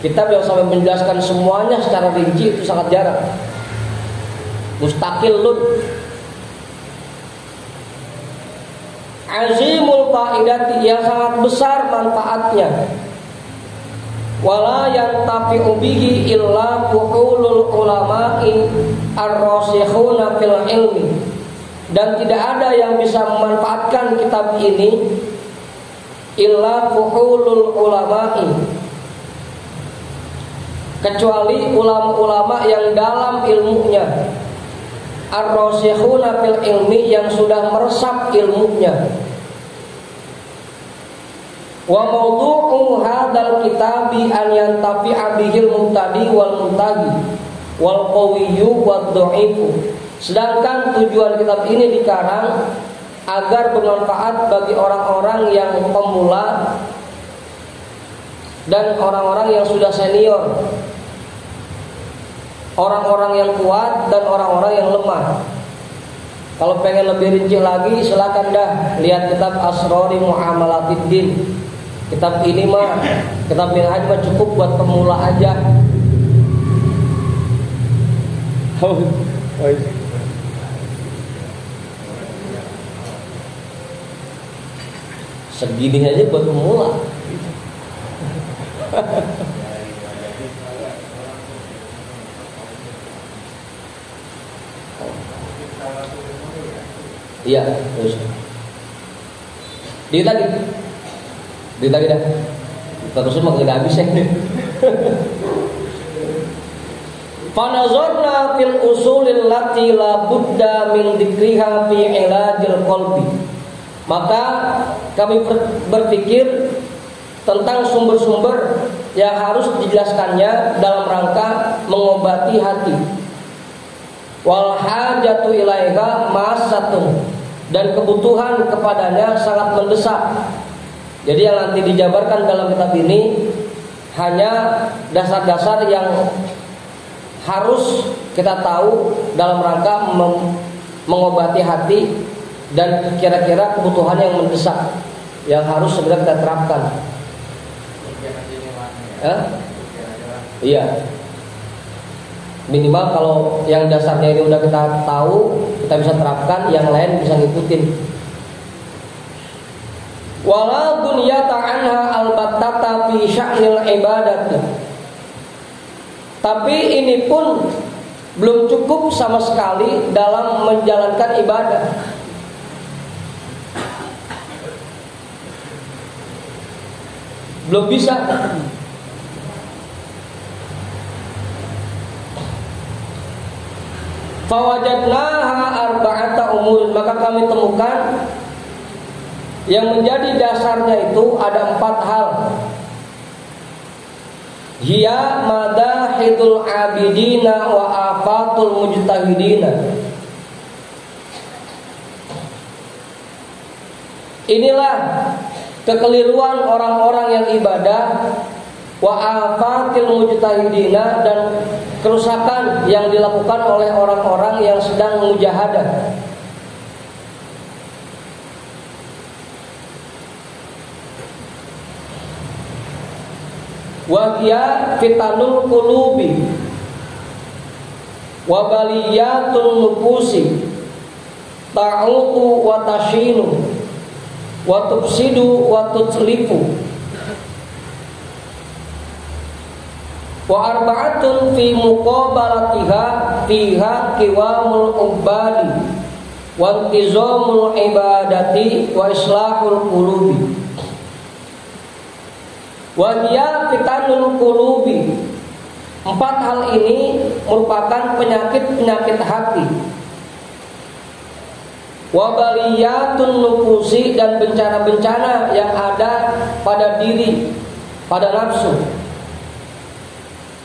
Kitab yang sampai menjelaskan semuanya secara rinci itu sangat jarang. Mustaqillun. Azimul faidati, yang sangat besar manfaatnya. Wala yantafi'u bihi illa fuhulul ulama'i ar-rasikhuna fil ilmi. Dan tidak ada yang bisa memanfaatkan kitab ini illa fuhulul ulama'i, kecuali ulama-ulama yang dalam ilmunya, ar-rasikhuna fil ilmi, yang sudah meresap ilmunya. Wa mawdu'u hadzal kitabi an yantafi'a bihil mubtadi wal muntagi wal qawiyyu wad dha'ifu. Sedangkan tujuan kitab ini dikarang agar bermanfaat bagi orang-orang yang pemula dan orang-orang yang sudah senior, orang-orang yang kuat dan orang-orang yang lemah. Kalau pengen lebih rinci lagi, silakan dah lihat kitab Asrori Muamalatiddin. Kitab ini mah, kitab minhaj mah cukup buat pemula aja. Segini aja buat pemula. Iya, terus. Di lagi dah. Terus mah enggak habis ya. Fanazarna fil usulil lati la budda min dzikriha fi ilajil qalbi. Maka kami berpikir tentang sumber-sumber yang harus dijelaskannya dalam rangka mengobati hati. Wal hajatu ilaiha massatun, dan kebutuhan kepadanya sangat mendesak. Jadi yang nanti dijabarkan dalam kitab ini hanya dasar-dasar yang harus kita tahu dalam rangka mengobati hati dan kira-kira kebutuhan yang mendesak yang harus segera kita terapkan. Iya. Minimal kalau yang dasarnya ini udah kita tahu, kita bisa terapkan, yang lain bisa ngikutin. Wala dunyata anha albattata fi sya'nil ibadati. Tapi ini pun belum cukup sama sekali dalam menjalankan ibadah. Belum bisa. Fawajadnaha arba'ata umur, maka kami temukan yang menjadi dasarnya itu ada 4 hal. Hiya madahidul abidina wa afatul mujtahidina. Inilah kekeliruan orang-orang yang ibadah, wa afatil mujtahidina, dan kerusakan yang dilakukan oleh orang-orang yang sedang mujahadah. Wa hiya fitanul qulubi wa baliyatun nufusi ta'utu wa tashinu wa tufsidu wa tutlifu. Wa arba'atun fi muqabalatiha fiha qiwamul ubadi wa intizamul ibadati wa islahul qulubi. Wa hiya fitanul qulubi. 4 hal ini merupakan penyakit-penyakit hati. Wa baliyatun nufusi, dan bencana-bencana yang ada pada diri, pada nafsu.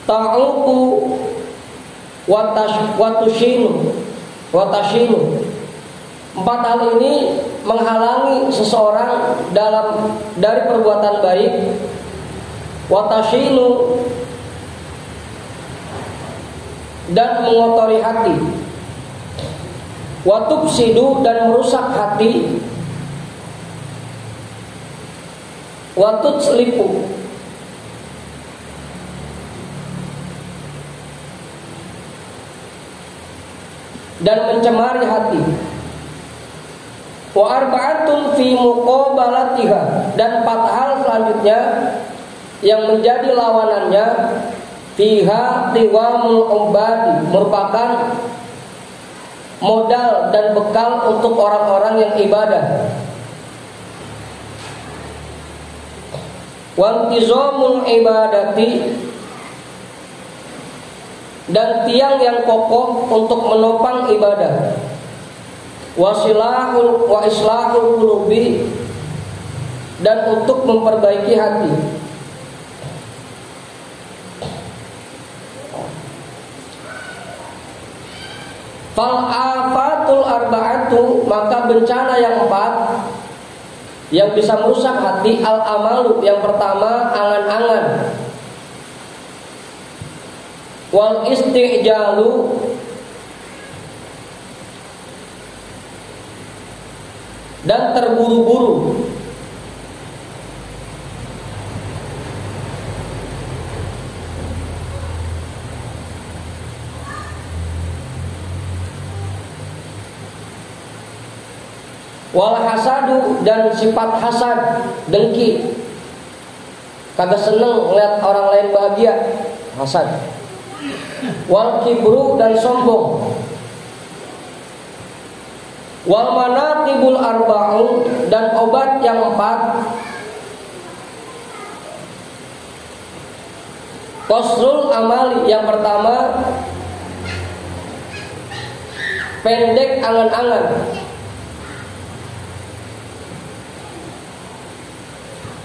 Ta'uqu wa tushinu wa tashinu. 4 hal ini menghalangi seseorang dari perbuatan baik. Wa tashinu, dan mengotori hati. Wa tufsidu, dan merusak hati. wa tutslifu, dan mencemari hati. Wa arba'atun fi muqabalatiha, dan 4 hal selanjutnya yang menjadi lawanannya, fiha qiwamul ubadi, merupakan modal dan bekal untuk orang-orang yang ibadah. Wa intizamul ibadati, dan tiang yang kokoh untuk menopang ibadah. Wa islahul qulubi, dan untuk memperbaiki hati. Fal afatul arba'atu, maka bencana yang 4 yang bisa merusak hati, al amalu, yang pertama angan-angan, wal isti'jalu, dan terburu-buru. Wal hasadu, dan sifat hasad, dengki, kagak seneng ngeliat orang lain bahagia, hasad. Wal kibru, dan sombong. Wal manaqibul arba'un, dan obat yang 4, qasrul amali, yang pertama pendek angan-angan.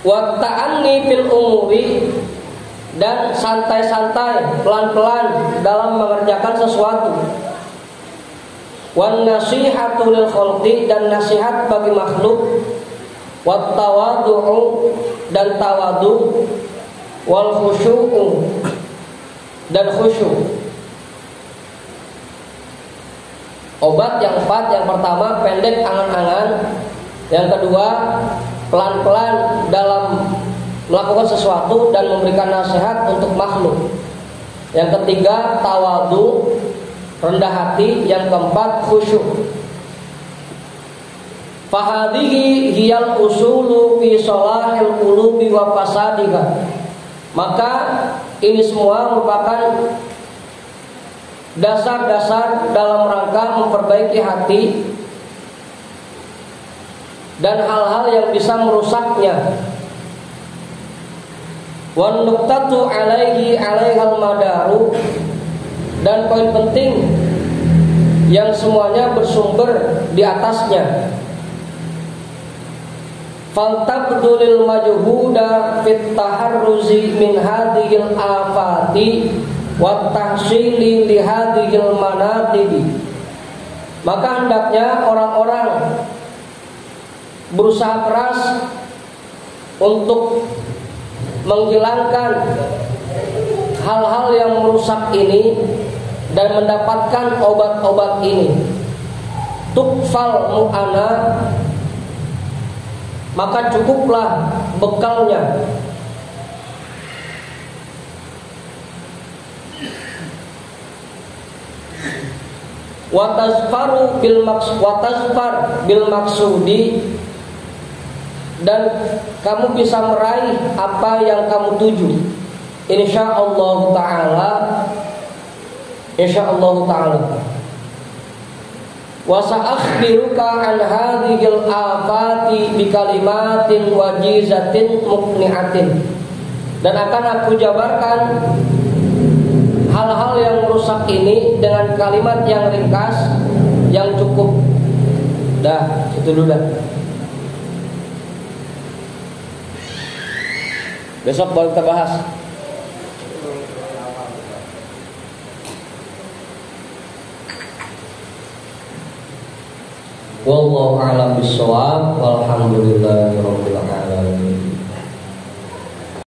Wa ta'anni fil umuri, dan santai-santai, pelan-pelan dalam mengerjakan sesuatu. Wan nasihatu lil khalqi, dan nasihat bagi makhluk. Wat tawadhu'u, dan tawadu. Wal khusyu'u, dan khusyuk. Obat yang 4, yang pertama pendek angan-angan, yang kedua pelan-pelan dalam melakukan sesuatu dan memberikan nasihat untuk makhluk, yang ketiga tawadu, rendah hati, yang keempat khusyuk. Fahadhihi hiyal usulu fi salahil qulubi wa fasadiha, maka ini semua merupakan dasar-dasar dalam rangka memperbaiki hati dan hal-hal yang bisa merusaknya. Wan nuqtatu alaihal madaru, dan poin penting yang semuanya bersumber di atasnya. Faltabdulil majhuda fit taharruzi min hadhil afati wa tahsili li hadhil manatibi, maka hendaknya orang-orang berusaha keras untuk menghilangkan hal-hal yang merusak ini dan mendapatkan obat-obat ini. Tukfal mu'ana, maka cukuplah bekalnya. Watazfar bil maksudi, dan kamu bisa meraih apa yang kamu tuju, insyaallah taala. Wa sa'akhbiruka an hadhil afati bi kalimatin wajizatin muqni'atin, dan akan aku jabarkan hal-hal yang merusak ini dengan kalimat yang ringkas, yang cukup. Dah, itu dulu dah. Besok baru kita bahas. Wallahu a'lam bishawab, walhamdulillahirabbil alamin.